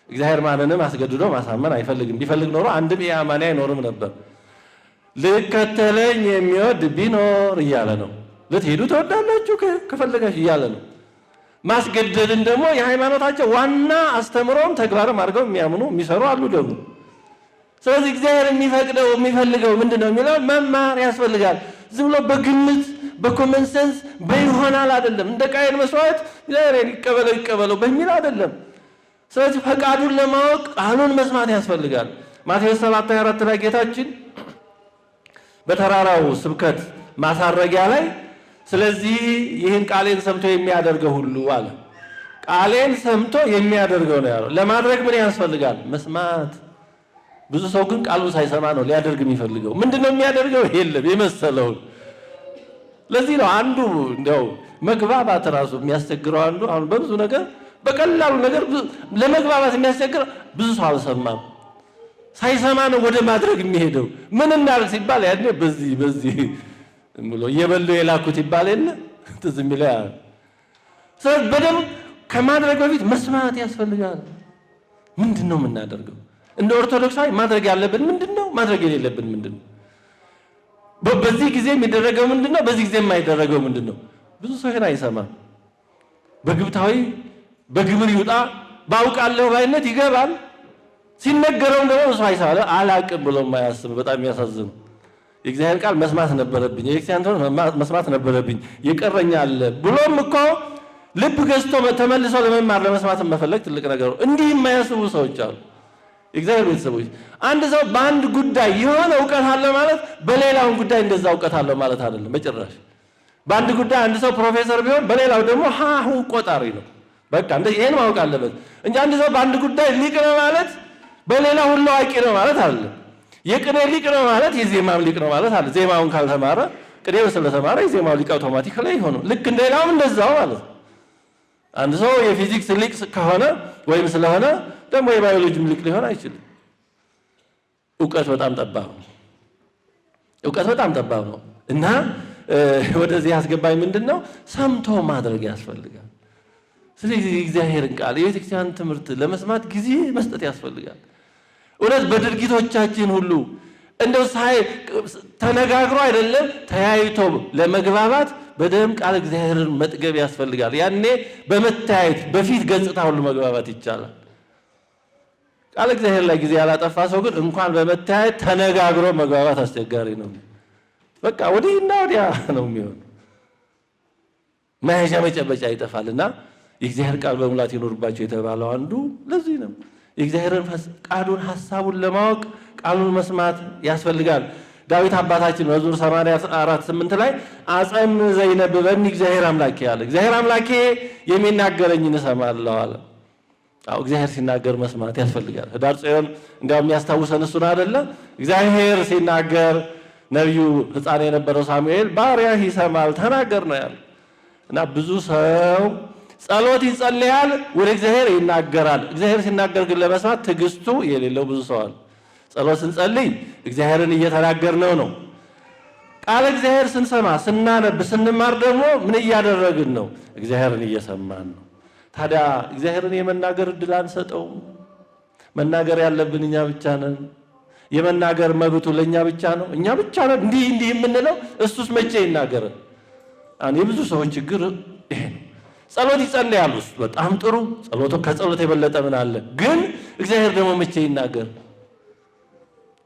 እግዚአብሔር ማንንም አስገድዶ ማሳመን አይፈልግም። ቢፈልግ ኖሮ አንድም የአማኒ አይኖርም ነበር። ልከተለኝ የሚወድ ቢኖር እያለ ነው። ልትሄዱ ትወዳላችሁ ከፈለጋችሁ እያለ ነው። ማስገደድን ደግሞ የሃይማኖታቸው ዋና አስተምሮም ተግባርም አድርገው የሚያምኑ የሚሰሩ አሉ ደግሞ። ስለዚህ እግዚአብሔር የሚፈልገው ምንድን ነው የሚለው መማር ያስፈልጋል። ዝም ብሎ በግምት በኮመን ሴንስ በይሆናል አይደለም። እንደ ቃየል መስዋዕት እግዚአብሔር ይቀበለው በሚል አይደለም። ስለዚህ ፈቃዱን ለማወቅ ቃሉን መስማት ያስፈልጋል። ማቴዎስ 7:24 ላይ ጌታችን በተራራው ስብከት ማሳረጊያ ላይ ስለዚህ ይህን ቃሌን ሰምቶ የሚያደርገው ሁሉ አለ። ቃሌን ሰምቶ የሚያደርገው ነው ያለው። ለማድረግ ምን ያስፈልጋል? መስማት። ብዙ ሰው ግን ቃሉን ሳይሰማ ነው ሊያደርግ የሚፈልገው። ምንድነው የሚያደርገው? የለም የመሰለውን። ለዚህ ነው አንዱ እንደው መግባባት ራሱ የሚያስቸግረው አንዱ አሁን በብዙ ነገር በቀላሉ ነገር ለመግባባት የሚያስቸግር ብዙ ሰው አልሰማም። ሳይሰማ ነው ወደ ማድረግ የሚሄደው። ምን እናድርግ ሲባል ያኔ በዚህ ብሎ እየበሉ የላኩት ይባል የለ ትዝ የሚለው ያ። ስለዚህ በደንብ ከማድረግ በፊት መስማት ያስፈልጋል። ምንድን ነው የምናደርገው? እንደ ኦርቶዶክሳዊ ማድረግ ያለብን ምንድን ነው? ማድረግ የሌለብን ምንድን ነው? በዚህ ጊዜ የሚደረገው ምንድን ነው? በዚህ ጊዜ የማይደረገው ምንድን ነው? ብዙ ሰው ይሄን አይሰማም። በግብታዊ በግብር ይውጣ ባውቃለሁ ባይነት ይገባል። ሲነገረው ደግሞ እሱ አይሳለ አላቅም ብሎ የማያስብ በጣም የሚያሳዝን። የእግዚአብሔር ቃል መስማት ነበረብኝ፣ የክርስቲያን መስማት ነበረብኝ ይቀረኛል ብሎም እኮ ልብ ገዝቶ ተመልሶ ለመማር ለመስማት መፈለግ ትልቅ ነገር ነው። እንዲህ የማያስቡ ሰዎች አሉ። እግዚአብሔር ቤተሰቦች አንድ ሰው በአንድ ጉዳይ የሆነ እውቀት አለ ማለት በሌላው ጉዳይ እንደዛ እውቀት አለ ማለት አይደለም በጭራሽ። በአንድ ጉዳይ አንድ ሰው ፕሮፌሰር ቢሆን በሌላው ደግሞ ሃሁ ቆጣሪ ነው። በቃ ይሄን ማወቅ አለበት እንጂ አንድ ሰው በአንድ ጉዳይ ሊቅ ነው ማለት በሌላ ሁሉ አዋቂ ነው ማለት አይደለም። የቅኔ ሊቅ ነው ማለት የዜማም ሊቅ ነው ማለት አይደለም። ዜማውን ካልተማረ ቅኔው ስለተማረ የዜማው ሊቅ አውቶማቲካሊ አይሆንም። ልክ እንደሌላውም እንደዛው ማለት ነው። አንድ ሰው የፊዚክስ ሊቅ ከሆነ ወይም ስለሆነ ደግሞ የባዮሎጂም ሊቅ ሊሆን አይችልም። እውቀት በጣም ጠባብ ነው። እውቀት በጣም ጠባብ ነው እና ወደዚህ ያስገባኝ ምንድነው ሰምቶ ማድረግ ያስፈልጋል። ስለዚህ እግዚአብሔርን ቃል የቤተክርስቲያን ትምህርት ለመስማት ጊዜ መስጠት ያስፈልጋል። እውነት በድርጊቶቻችን ሁሉ እንደው ተነጋግሮ አይደለም ተያይቶ ለመግባባት በደም ቃል እግዚአብሔርን መጥገብ ያስፈልጋል። ያኔ በመታየት በፊት ገጽታ ሁሉ መግባባት ይቻላል። ቃል እግዚአብሔር ላይ ጊዜ ያላጠፋ ሰው ግን እንኳን በመታየት ተነጋግሮ መግባባት አስቸጋሪ ነው። በቃ ወዲህና ወዲያ ነው የሚሆን። መያዣ መጨበጫ ይጠፋልና የእግዚአብሔር ቃል በሙላት ይኖርባቸው የተባለው አንዱ ለዚህ ነው። የእግዚአብሔርን ቃሉን ሐሳቡን ለማወቅ ቃሉን መስማት ያስፈልጋል። ዳዊት አባታችን መዝሙር 84:8 ላይ አጸም ዘይነብበኒ እግዚአብሔር አምላኬ አለ። እግዚአብሔር አምላኬ የሚናገረኝን እሰማለሁ አለ። አዎ እግዚአብሔር ሲናገር መስማት ያስፈልጋል። ህዳር ጽዮን እንዲያውም የሚያስታውሰን እሱን አይደለ? እግዚአብሔር ሲናገር ነቢዩ ሕፃን የነበረው ሳሙኤል ባሪያህ ይሰማል ተናገር ነው ያለ እና ብዙ ሰው ጸሎት ይጸልያል፣ ወደ እግዚአብሔር ይናገራል። እግዚአብሔር ሲናገር ግን ለመስማት ትዕግስቱ የሌለው ብዙ ሰው አለ። ጸሎት ስንጸልይ እግዚአብሔርን እየተናገርነው ነው። ቃል እግዚአብሔር ስንሰማ ስናነብ ስንማር ደግሞ ምን እያደረግን ነው? እግዚአብሔርን እየሰማን ነው። ታዲያ እግዚአብሔርን የመናገር እድል አንሰጠውም። መናገር ያለብን እኛ ብቻ ነን። የመናገር መብቱ ለእኛ ብቻ ነው። እኛ ብቻ ነን እንዲህ የምንለው። እሱስ መቼ ይናገርን? የብዙ ሰዎች ችግር ይሄ ነው። ጸሎት ይጸልያሉ፣ በጣም ጥሩ። ከጸሎት የበለጠ ምን አለ? ግን እግዚአብሔር ደግሞ መቼ ይናገር?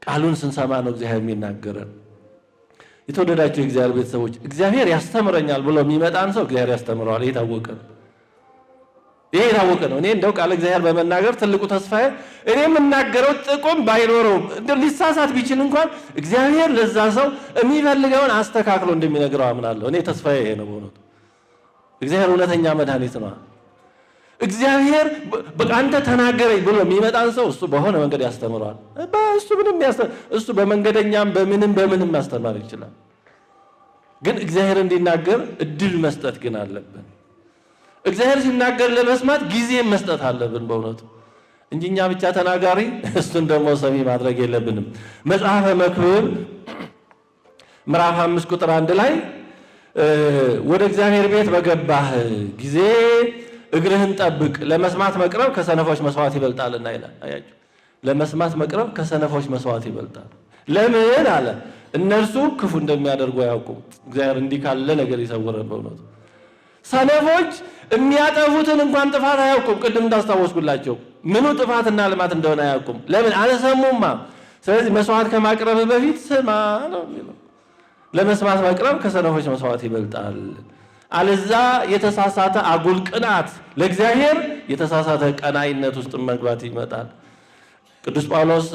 ቃሉን ስንሰማ ነው እግዚአብሔር የሚናገረን። የተወደዳቸው የእግዚአብሔር ቤተሰቦች እግዚአብሔር ያስተምረኛል ብሎ የሚመጣን ሰው እግዚአብሔር ያስተምረዋል። ይሄ የታወቀ ነው። እኔ እንደው ቃል እግዚአብሔር በመናገር ትልቁ ተስፋዬ እኔ የምናገረው ጥቁም ባይኖረው እንደው ሊሳሳት ቢችል እንኳን እግዚአብሔር ለዛ ሰው የሚፈልገውን አስተካክሎ እንደሚነግረው አምናለሁ። እኔ ተስፋዬ ይሄ ነው። በእውነቱ እግዚአብሔር እውነተኛ መድኃኒት ነው። እግዚአብሔር በቃ አንተ ተናገረኝ ብሎ የሚመጣን ሰው እሱ በሆነ መንገድ ያስተምረዋል። እሱ በመንገደኛም በምንም ማስተማር ይችላል። ግን እግዚአብሔር እንዲናገር እድል መስጠት ግን አለብን። እግዚአብሔር ሲናገር ለመስማት ጊዜ መስጠት አለብን በእውነቱ እንጂ እኛ ብቻ ተናጋሪ እሱን ደግሞ ሰሚ ማድረግ የለብንም። መጽሐፈ መክብብ ምዕራፍ 5 ቁጥር 1 ላይ ወደ እግዚአብሔር ቤት በገባህ ጊዜ እግርህን ጠብቅ፣ ለመስማት መቅረብ ከሰነፎች መስዋዕት ይበልጣልና ይላል። አያችሁ፣ ለመስማት መቅረብ ከሰነፎች መስዋዕት ይበልጣል። ለምን አለ? እነርሱ ክፉ እንደሚያደርጉ አያውቁም። እግዚአብሔር እንዲህ ካለ ነገር ይሰውረን በእውነቱ። ሰነፎች የሚያጠፉትን እንኳን ጥፋት አያውቁም። ቅድም እንዳስታወስኩላቸው ምኑ ጥፋትና ልማት እንደሆነ አያውቁም። ለምን? አልሰሙማ። ስለዚህ መስዋዕት ከማቅረብ በፊት ስማ ነው የሚለው። ለመስማት መቅረብ ከሰነፎች መስዋዕት ይበልጣል። አለዛ የተሳሳተ አጉል ቅናት፣ ለእግዚአብሔር የተሳሳተ ቀናይነት ውስጥ መግባት ይመጣል። ቅዱስ ጳውሎስ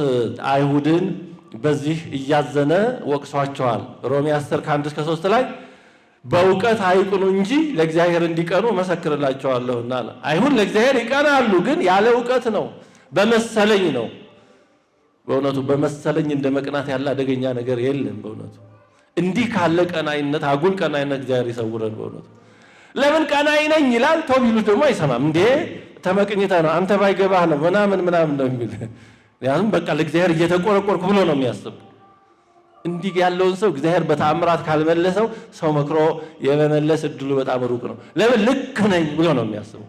አይሁድን በዚህ እያዘነ ወቅሷቸዋል። ሮሜ 10:1-3 ላይ በእውቀት አይቅኑ እንጂ ለእግዚአብሔር እንዲቀኑ መሰክርላቸዋለሁና አለ። አይሁድ ለእግዚአብሔር ይቀናሉ፣ ግን ያለ እውቀት ነው፣ በመሰለኝ ነው። በእውነቱ በመሰለኝ እንደ መቅናት ያለ አደገኛ ነገር የለም። በእውነቱ እንዲህ ካለ ቀናይነት፣ አጉል ቀናይነት እግዚአብሔር ይሰውረን በእውነቱ። ለምን ቀናይ ነኝ ይላል፣ ተው ቢሉት ደግሞ አይሰማም። እንዴ ተመቅኝተህ ነው አንተ ባይገባህ ነው ምናምን ነው የሚል። ያንም በቃ ለእግዚአብሔር እየተቆረቆርኩ ብሎ ነው የሚያስብ። እንዲህ ያለውን ሰው እግዚአብሔር በተአምራት ካልመለሰው ሰው መክሮ የመመለስ እድሉ በጣም ሩቅ ነው። ለምን ልክ ነኝ ብሎ ነው የሚያስበው።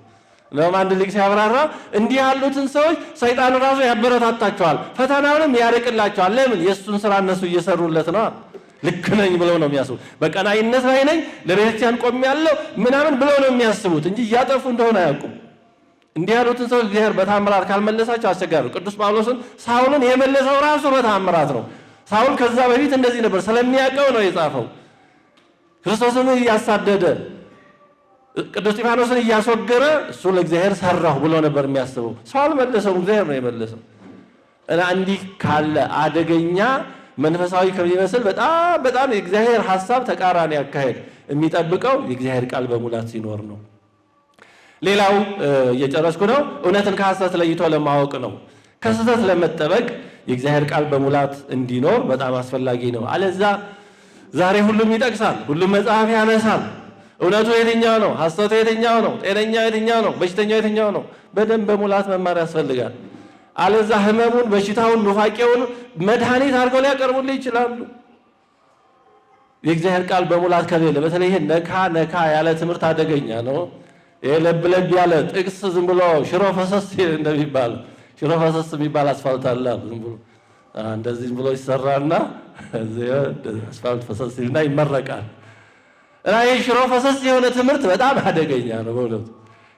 ለምን አንድ ሊቅ ሲያብራራ እንዲህ ያሉትን ሰዎች ሰይጣን ራሱ ያበረታታቸዋል፣ ፈተናውንም ያርቅላቸዋል። ለምን? የእሱን ስራ እነሱ እየሰሩለት ነው። ልክ ነኝ ብለው ነው የሚያስቡት። በቀናይነት ላይ ነኝ፣ ለቤተክርስቲያን ቆሜያለሁ ምናምን ብለው ነው የሚያስቡት እንጂ እያጠፉ እንደሆነ አያውቁም። እንዲህ ያሉትን ሰዎች እግዚአብሔር በተአምራት ካልመለሳቸው አስቸጋሪ ነው። ቅዱስ ጳውሎስን ሳውልን የመለሰው ራሱ በተአምራት ነው። ሳውል ከዛ በፊት እንደዚህ ነበር፣ ስለሚያውቀው ነው የጻፈው። ክርስቶስን እያሳደደ ቅዱስ እስጢፋኖስን እያስወገረ እሱ ለእግዚአብሔር ሰራሁ ብሎ ነበር የሚያስበው። ሰው አልመለሰውም፣ እግዚአብሔር ነው የመለሰው። እና እንዲህ ካለ አደገኛ መንፈሳዊ ከሚመስል በጣም የእግዚአብሔር ሐሳብ ተቃራኒ ያካሄድ የሚጠብቀው የእግዚአብሔር ቃል በሙላት ሲኖር ነው። ሌላው እየጨረስኩ ነው። እውነትን ከሐሰት ለይቶ ለማወቅ ነው። ከስህተት ለመጠበቅ የእግዚአብሔር ቃል በሙላት እንዲኖር በጣም አስፈላጊ ነው። አለዛ ዛሬ ሁሉም ይጠቅሳል፣ ሁሉም መጽሐፍ ያነሳል። እውነቱ የትኛው ነው? ሐሰቱ የትኛው ነው? ጤነኛው የትኛው ነው? በሽተኛው የትኛው ነው? በደንብ በሙላት መማር ያስፈልጋል። አለዛ ህመሙን፣ በሽታውን፣ ኑፋቄውን መድኃኒት አድርገው ሊያቀርቡልህ ይችላሉ። የእግዚአብሔር ቃል በሙላት ከሌለ በተለይ ይሄ ነካ ያለ ትምህርት አደገኛ ነው። ይሄ ለብ ያለ ጥቅስ ዝም ብሎ ሽሮ ፈሰስ እንደሚባል ሽሮ ፈሰስ የሚባል አስፋልት አለ። ዝም ብሎ እንደዚህ ዝም ብሎ ይሰራና አስፋልት ፈሰስ ሲልና ይመረቃል። እና ይሄ ሽሮ ፈሰስ የሆነ ትምህርት በጣም አደገኛ ነው በእውነቱ።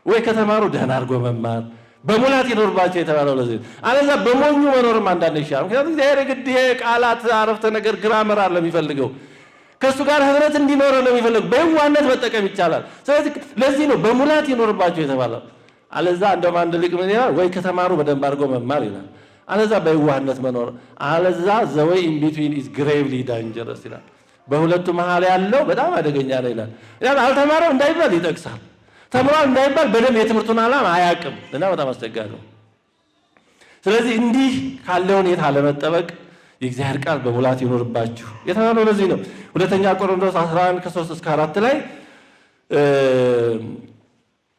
ወይ ከተማሩ ደህና አድርጎ መማር በሙላት ይኖርባቸው የተባለው ለዚህ። አለዛ በሞኙ መኖርም አንዳንድ ይሻላል። ምክንያቱም እግዚአብሔር የግድ ቃላት አረፍተ ነገር ግራመር አለ የሚፈልገው ከእሱ ጋር ህብረት እንዲኖረ ነው የሚፈልገው። በየዋህነት መጠቀም ይቻላል። ስለዚህ ለዚህ ነው በሙላት ይኖርባቸው የተባለው። አለዛ እንደውም አንድ ሊቅ ምን ይላል? ወይ ከተማሩ በደንብ አድርጎ መማር ይላል። አለዛ በየዋህነት መኖር፣ አለዛ the way in between is gravely dangerous ይላል። በሁለቱ መሃል ያለው በጣም አደገኛ ነው ይላል። አልተማረም እንዳይባል ይጠቅሳል፣ ተምሯል እንዳይባል በደንብ የትምህርቱን ዓላማ አያውቅም እና በጣም አስቸጋሪ ነው። ስለዚህ እንዲህ ካለ ሁኔታ ለመጠበቅ የእግዚአብሔር ቃል በሙላት ይኖርባችሁ የተባለው ለዚህ ነው። ሁለተኛ ቆሮንቶስ 11:3-4 ላይ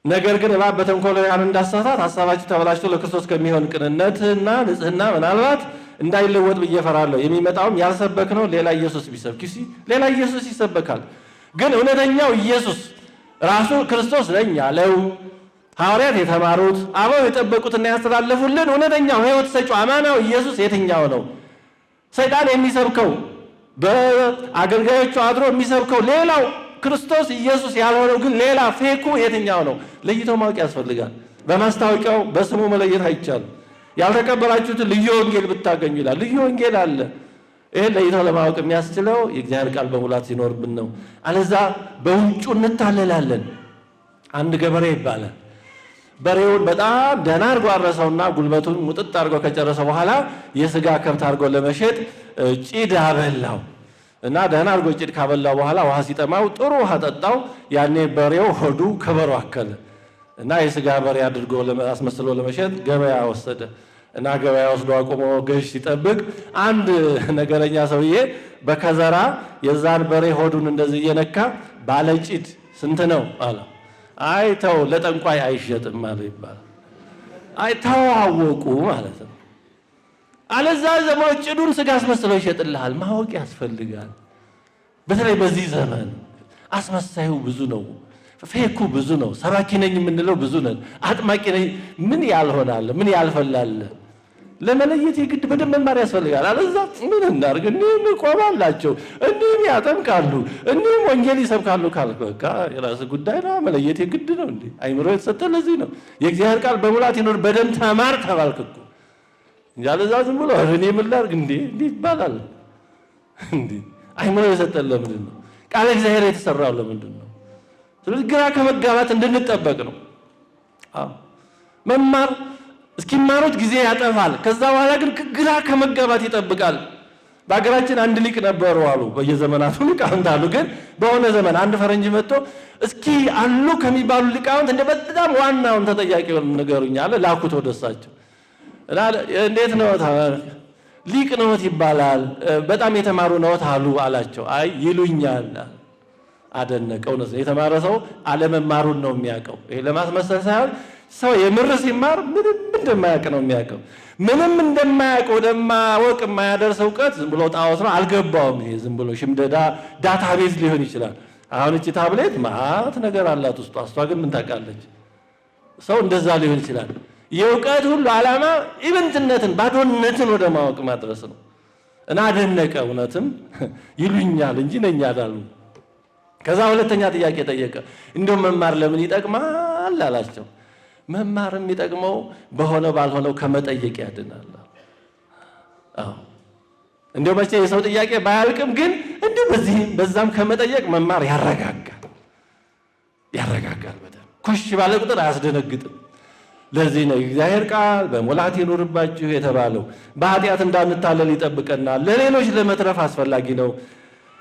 ነገር ግን እባብ በተንኮሉ ያን እንዳሳታት ሐሳባችሁ ተበላሽቶ ለክርስቶስ ከሚሆን ቅንነትና ንጽሕና ምናልባት እንዳይለወጥ ብዬ እፈራለሁ። የሚመጣውም ያልሰበክነው ሌላ ኢየሱስ ቢሰብክ ሌላ ኢየሱስ ይሰበካል። ግን እውነተኛው ኢየሱስ ራሱ ክርስቶስ ነኝ ያለው ሐዋርያት የተማሩት አበው የጠበቁትና ያስተላለፉልን እውነተኛው ሕይወት ሰጪው አማናው ኢየሱስ የትኛው ነው? ሰይጣን የሚሰብከው በአገልጋዮቹ አድሮ የሚሰብከው ሌላው ክርስቶስ ኢየሱስ ያልሆነው ግን ሌላ ፌኩ የትኛው ነው? ለይቶ ማወቅ ያስፈልጋል። በማስታወቂያው በስሙ መለየት አይቻልም። ያልተቀበላችሁትን ልዩ ወንጌል ብታገኙ ይላል። ልዩ ወንጌል አለ። ይሄን ለይቶ ለማወቅ የሚያስችለው የእግዚአብሔር ቃል በሙላት ሲኖርብን ነው። አለዛ በውንጩ እንታለላለን። አንድ ገበሬ ይባላል። በሬውን በጣም ደህና አድርጎ አረሰውና ጉልበቱን ሙጥጥ አድርጎ ከጨረሰ በኋላ የስጋ ከብት አድርጎ ለመሸጥ ጭድ አበላው እና ደህና አድርጎ ጭድ ካበላው በኋላ ውሃ ሲጠማው ጥሩ ውሃ ጠጣው። ያኔ በሬው ሆዱ ከበሮ አከለ እና የስጋ በሬ አድርጎ አስመስሎ ለመሸጥ ገበያ ወሰደ እና ገበያ ወስዶ አቆሞ ገዥ ሲጠብቅ አንድ ነገረኛ ሰውዬ በከዘራ የዛን በሬ ሆዱን እንደዚህ እየነካ ባለጭድ ስንት ነው አለ። አይ ተው ለጠንቋይ አይሸጥም ማለት ይባላል። አይ ተዋወቁ ማለት ነው። አለዛ ዘመን ጭዱን ስጋ አስመስለው ይሸጥልሃል። ማወቅ ያስፈልጋል። በተለይ በዚህ ዘመን አስመሳዩ ብዙ ነው፣ ፌኩ ብዙ ነው። ሰባኪ ነኝ የምንለው ብዙ ነን። አጥማቂ ነኝ ምን ያልሆናል ምን ያልፈላል ለመለየት የግድ በደንብ መማር ያስፈልጋል። አለዛ ምን እናርግ? እኒህም ቆማላቸው፣ እኒህም ያጠምቃሉ፣ እኒህም ወንጌል ይሰብካሉ ካልክ በቃ የራስህ ጉዳይ ነው። መለየት የግድ ነው። እንዴ አይምሮ የተሰጠ ለዚህ ነው። የእግዚአብሔር ቃል በሙላት ይኖር በደንብ ተማር ተባልክ እኮ እንጂ አለዛ ዝም ብሎ እኔ ምን ላድርግ እንዴ ይባላል እንዴ? አይምሮ የሰጠን ለምንድን ነው? ቃል እግዚአብሔር የተሰራው ለምንድን ነው? ስለዚህ ግራ ከመጋባት እንድንጠበቅ ነው። መማር እስኪማሩት ጊዜ ያጠፋል። ከዛ በኋላ ግን ግራ ከመጋባት ይጠብቃል። በሀገራችን አንድ ሊቅ ነበሩ አሉ። በየዘመናቱ ሊቃውንት አሉ። ግን በሆነ ዘመን አንድ ፈረንጅ መጥቶ እስኪ አሉ ከሚባሉ ሊቃውንት እንደ በጣም ዋናውን ተጠያቂውን ንገሩኝ አለ። ላኩት ወደ እሳቸው። እንዴት ነው? ሊቅ ነዎት ይባላል። በጣም የተማሩ ነዎት አሉ አላቸው። አይ ይሉኛል። አደነቀው። ነው የተማረ ሰው አለመማሩን ነው የሚያውቀው። ይሄ ለማስመሰል ሳይሆን ሰው የምር ሲማር ምንም እንደማያውቅ ነው የሚያውቀው። ምንም እንደማያውቅ ወደማወቅ የማያደርስ እውቀት ዝም ብሎ ጣዖት ነው፣ አልገባውም። ይሄ ዝም ብሎ ሽምደዳ ዳታቤዝ ሊሆን ይችላል። አሁን እቺ ታብሌት ማት ነገር አላት ውስጧ፣ እሷ ግን ምን ታውቃለች? ሰው እንደዛ ሊሆን ይችላል። የእውቀት ሁሉ ዓላማ ኢምንትነትን ባዶነትን ወደ ማወቅ ማድረስ ነው። እና አደነቀ። እውነትም ይሉኛል እንጂ ነኝ አላሉ። ከዛ ሁለተኛ ጥያቄ ጠየቀ። እንደው መማር ለምን ይጠቅማል አላቸው። መማር የሚጠቅመው በሆነ ባልሆነው ከመጠየቅ ያድናል። አዎ እንደው መቼ የሰው ጥያቄ ባያልቅም ግን እንደው በዛም ከመጠየቅ መማር ያረጋጋል። በጣም ኮሽ ባለ ቁጥር አያስደነግጥም። ለዚህ ነው እግዚአብሔር ቃል በሙላት ይኑርባችሁ የተባለው። በኃጢአት እንዳንታለል ይጠብቀናል። ለሌሎች ለመትረፍ አስፈላጊ ነው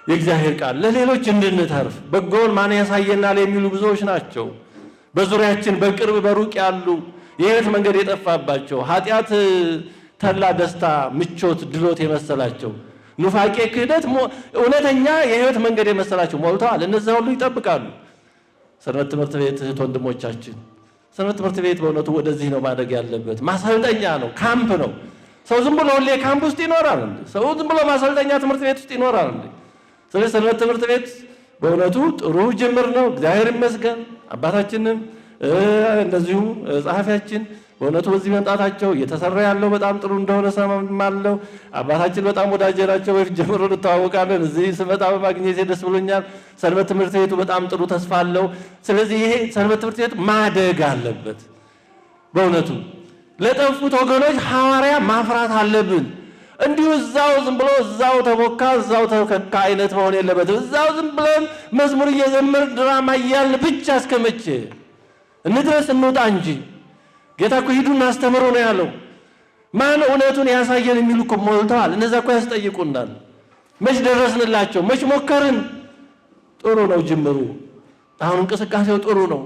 የእግዚአብሔር ቃል፣ ለሌሎች እንድንተርፍ። በጎውን ማን ያሳየናል የሚሉ ብዙዎች ናቸው በዙሪያችን፣ በቅርብ በሩቅ ያሉ የሕይወት መንገድ የጠፋባቸው፣ ኃጢአት ተላ ደስታ፣ ምቾት፣ ድሎት የመሰላቸው፣ ኑፋቄ፣ ክህደት እውነተኛ የሕይወት መንገድ የመሰላቸው ሞልተዋል። እነዚያ ሁሉ ይጠብቃሉ። ሰንበት ትምህርት ቤት እህት ወንድሞቻችን፣ ሰንበት ትምህርት ቤት በእውነቱ ወደዚህ ነው ማደግ ያለበት። ማሰልጠኛ ነው፣ ካምፕ ነው። ሰው ዝም ብሎ ሁሌ ካምፕ ውስጥ ይኖራል እንዴ? ሰው ዝም ብሎ ማሰልጠኛ ትምህርት ቤት ውስጥ ይኖራል እንዴ? ስለዚህ ሰንበት ትምህርት ቤት በእውነቱ ጥሩ ጅምር ነው። እግዚአብሔር ይመስገን። አባታችንም እንደዚሁ ጸሐፊያችን በእውነቱ በዚህ መምጣታቸው እየተሰራ ያለው በጣም ጥሩ እንደሆነ ሰማማለሁ። አባታችን በጣም ወዳጄ ናቸው። በፊት ጀምሮ እንተዋወቃለን። እዚህ ስመጣ በማግኘቴ ደስ ብሎኛል። ሰንበት ትምህርት ቤቱ በጣም ጥሩ ተስፋ አለው። ስለዚህ ይሄ ሰንበት ትምህርት ቤት ማደግ አለበት። በእውነቱ ለጠፉት ወገኖች ሐዋርያ ማፍራት አለብን። እንዲሁ እዛው ዝም ብሎ እዛው ተቦካ እዛው ተከካ አይነት መሆን የለበትም። እዛው ዝም ብለን መዝሙር እየዘመር ድራማ እያልን ብቻ እስከመቼ እንድረስ እንውጣ እንጂ ጌታ እኮ ሂዱና አስተምሩ ነው ያለው። ማን እውነቱን ያሳየን የሚሉ እኮ ሞልተዋል። እነዛ እኮ ያስጠይቁናል። መች ደረስንላቸው? መች ሞከርን? ጥሩ ነው ጅምሩ። አሁን እንቅስቃሴው ጥሩ ነው።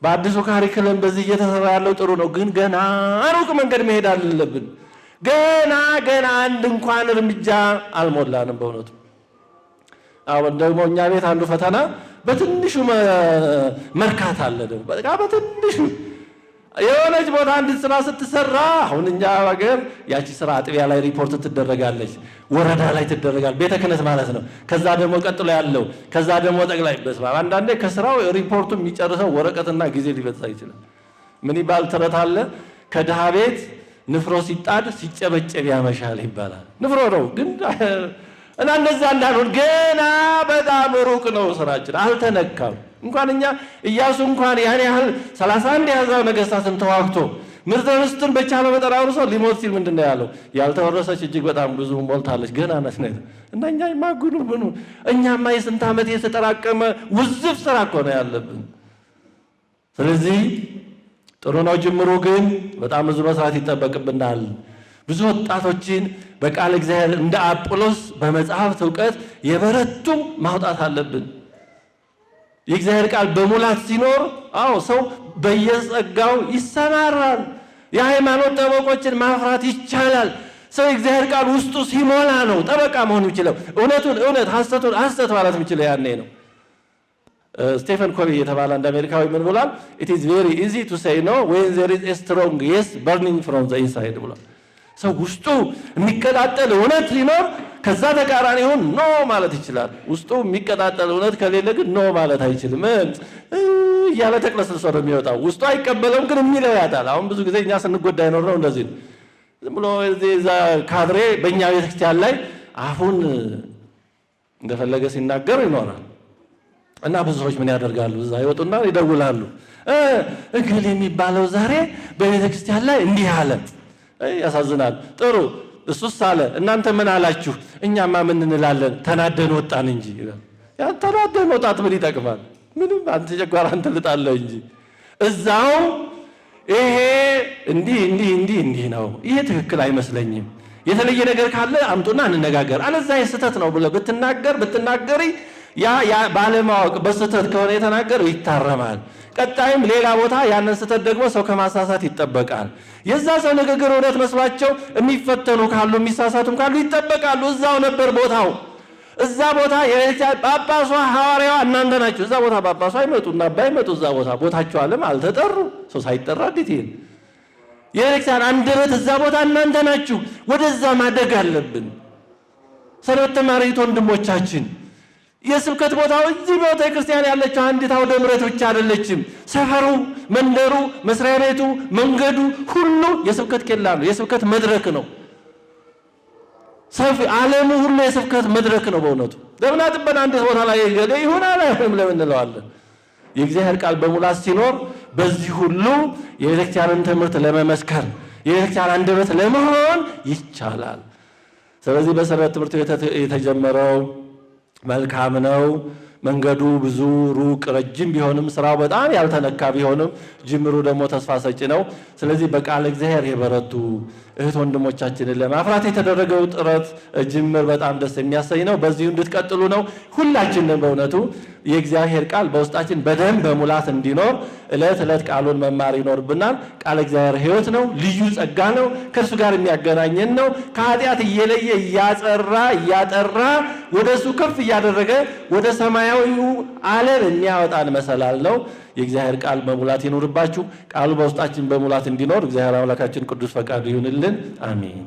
በአዲሱ ካሪክለም በዚህ እየተሰራ ያለው ጥሩ ነው። ግን ገና ሩቅ መንገድ መሄድ አለብን። ገና አንድ እንኳን እርምጃ አልሞላንም በእውነቱ። አሁን ደግሞ እኛ ቤት አንዱ ፈተና በትንሹ መርካት አለ። ደግሞ በቃ በትንሹ የሆነች ቦታ አንድ ስራ ስትሰራ፣ አሁን እኛ ሀገር ያቺ ስራ አጥቢያ ላይ ሪፖርት ትደረጋለች፣ ወረዳ ላይ ትደረጋል፣ ቤተ ክህነት ማለት ነው። ከዛ ደግሞ ቀጥሎ ያለው፣ ከዛ ደግሞ ጠቅላይ በስማ። አንዳንዴ ከስራው ሪፖርቱ የሚጨርሰው ወረቀትና ጊዜ ሊበዛ ይችላል። ምን ይባል ተረት አለ? ከድሃ ቤት ንፍሮ ሲጣድ ሲጨበጨብ ያመሻል ይባላል። ንፍሮ ነው ግን እና እንደዛ እንዳልሆን ገና በጣም ሩቅ ነው ስራችን፣ አልተነካም። እንኳን እኛ ኢያሱ እንኳን ያን ያህል 31 የአሕዛብ ነገሥታትን ተዋግቶ ምድረ ርስትን በቻለው መጠን አውርሶ ሊሞት ሲል ምንድን ነው ያለው? ያልተወረሰች እጅግ በጣም ብዙ ሞልታለች፣ ገና ነች ነው። እና እኛ ማጉኑ ምኑ እኛማ የስንት ዓመት የተጠራቀመ ውዝፍ ስራ እኮ ነው ያለብን። ስለዚህ ጥሩ ነው ጅምሩ፣ ግን በጣም ብዙ መስራት ይጠበቅብናል። ብዙ ወጣቶችን በቃል እግዚአብሔር እንደ አጵሎስ በመጽሐፍት እውቀት የበረቱ ማውጣት አለብን። የእግዚአብሔር ቃል በሙላት ሲኖር ሰው በየጸጋው ይሰማራል። የሃይማኖት ጠበቆችን ማፍራት ይቻላል። ሰው የእግዚአብሔር ቃል ውስጡ ሲሞላ ነው ጠበቃ መሆን የሚችለው። እውነቱን እውነት፣ ሐሰቱን ሐሰት ማለት የሚችለው ያኔ ነው። ስቴፈን ኮቪ የተባለ አንድ አሜሪካዊ ምን ብሏል? it is very easy to say no when there is a strong yes burning from the inside ብሏል። ሰው ውስጡ የሚቀጣጠል እውነት ሊኖር ከዛ ተቃራኒውን ኖ ማለት ይችላል። ውስጡ የሚቀጣጠል እውነት ከሌለ ግን ኖ ማለት አይችልም። እያለ ተቅለስልሶ ነው የሚወጣው። ውስጡ አይቀበለውም፣ ግን የሚለው ያጣል። አሁን ብዙ ጊዜ እኛ ስንጎዳ ይኖር ነው እንደዚህ ነው። ዝም ብሎ እዛ ካድሬ በእኛ ቤተክርስቲያን ላይ አሁን እንደፈለገ ሲናገር ይኖራል። እና ብዙ ሰዎች ምን ያደርጋሉ? እዛ ይወጡና ይደውላሉ። እገሌ የሚባለው ዛሬ በቤተክርስቲያን ላይ እንዲህ አለ። ያሳዝናል። ጥሩ እሱስ አለ፣ እናንተ ምን አላችሁ? እኛማ ምን እንላለን? ተናደን ወጣን እንጂ ይላል። ያ ተናደን ወጣት ምን ይጠቅማል? ምንም። አንተ ጨጓራህን ትልጣለህ እንጂ እዛው ይሄ እንዲህ ነው፣ ይሄ ትክክል አይመስለኝም፣ የተለየ ነገር ካለ አምጡና እንነጋገር፣ አለዛ የስህተት ነው ብለህ ብትናገሪ ያ ባለማወቅ በስህተት ከሆነ የተናገረው ይታረማል። ቀጣይም ሌላ ቦታ ያንን ስህተት ደግሞ ሰው ከማሳሳት ይጠበቃል። የዛ ሰው ንግግር እውነት መስሏቸው የሚፈተኑ ካሉ የሚሳሳቱም ካሉ ይጠበቃሉ። እዛው ነበር ቦታው። እዛ ቦታ ጳጳሷ ሐዋርያዋ እናንተ ናችሁ። እዛ ቦታ ጳጳሷ አይመጡና ባይመጡ እዛ ቦታቸው አለም አልተጠሩ። ሰው ሳይጠራ እንዴት ይሄን የቤተክርስቲያን አንደበት እዛ ቦታ እናንተ ናችሁ። ወደዛ ማደግ አለብን። ሰንበት ተማሪት ወንድሞቻችን የስብከት ቦታው እዚህ ቤተ ክርስቲያን ያለችው አንዲት አውደ ምሕረት ብቻ አይደለችም። ሰፈሩ፣ መንደሩ፣ መስሪያ ቤቱ፣ መንገዱ ሁሉ የስብከት ኬላ ነው፣ የስብከት መድረክ ነው። ሰፊ ዓለሙ ሁሉ የስብከት መድረክ ነው። በእውነቱ ለምን አጥበን አንድ ቦታ ላይ ይሆናል አይሆንም ለምን እንለዋለን? የእግዚአብሔር ቃል በሙላት ሲኖር በዚህ ሁሉ የቤተክርስቲያንን ትምህርት ለመመስከር የቤተክርስቲያን አንደበት ለመሆን ይቻላል። ስለዚህ በሰንበት ትምህርት ቤት የተጀመረው መልካም ነው። መንገዱ ብዙ ሩቅ ረጅም ቢሆንም ስራው በጣም ያልተነካ ቢሆንም ጅምሩ ደግሞ ተስፋ ሰጪ ነው። ስለዚህ በቃለ እግዚአብሔር የበረቱ እህት ወንድሞቻችንን ለማፍራት የተደረገው ጥረት ጅምር በጣም ደስ የሚያሰኝ ነው። በዚሁ እንድትቀጥሉ ነው። ሁላችንም በእውነቱ የእግዚአብሔር ቃል በውስጣችን በደንብ በሙላት እንዲኖር ዕለት ዕለት ቃሉን መማር ይኖርብናል። ቃለ እግዚአብሔር ሕይወት ነው፣ ልዩ ጸጋ ነው፣ ከእርሱ ጋር የሚያገናኘን ነው። ከኃጢአት እየለየ እያጠራ ወደ እሱ ከፍ እያደረገ ወደ ሰማያዊው ዓለም የሚያወጣን መሰላል ነው። የእግዚአብሔር ቃል በሙላት ይኖርባችሁ። ቃሉ በውስጣችን በሙላት እንዲኖር እግዚአብሔር አምላካችን ቅዱስ ፈቃዱ ይሁንልን። አሜን።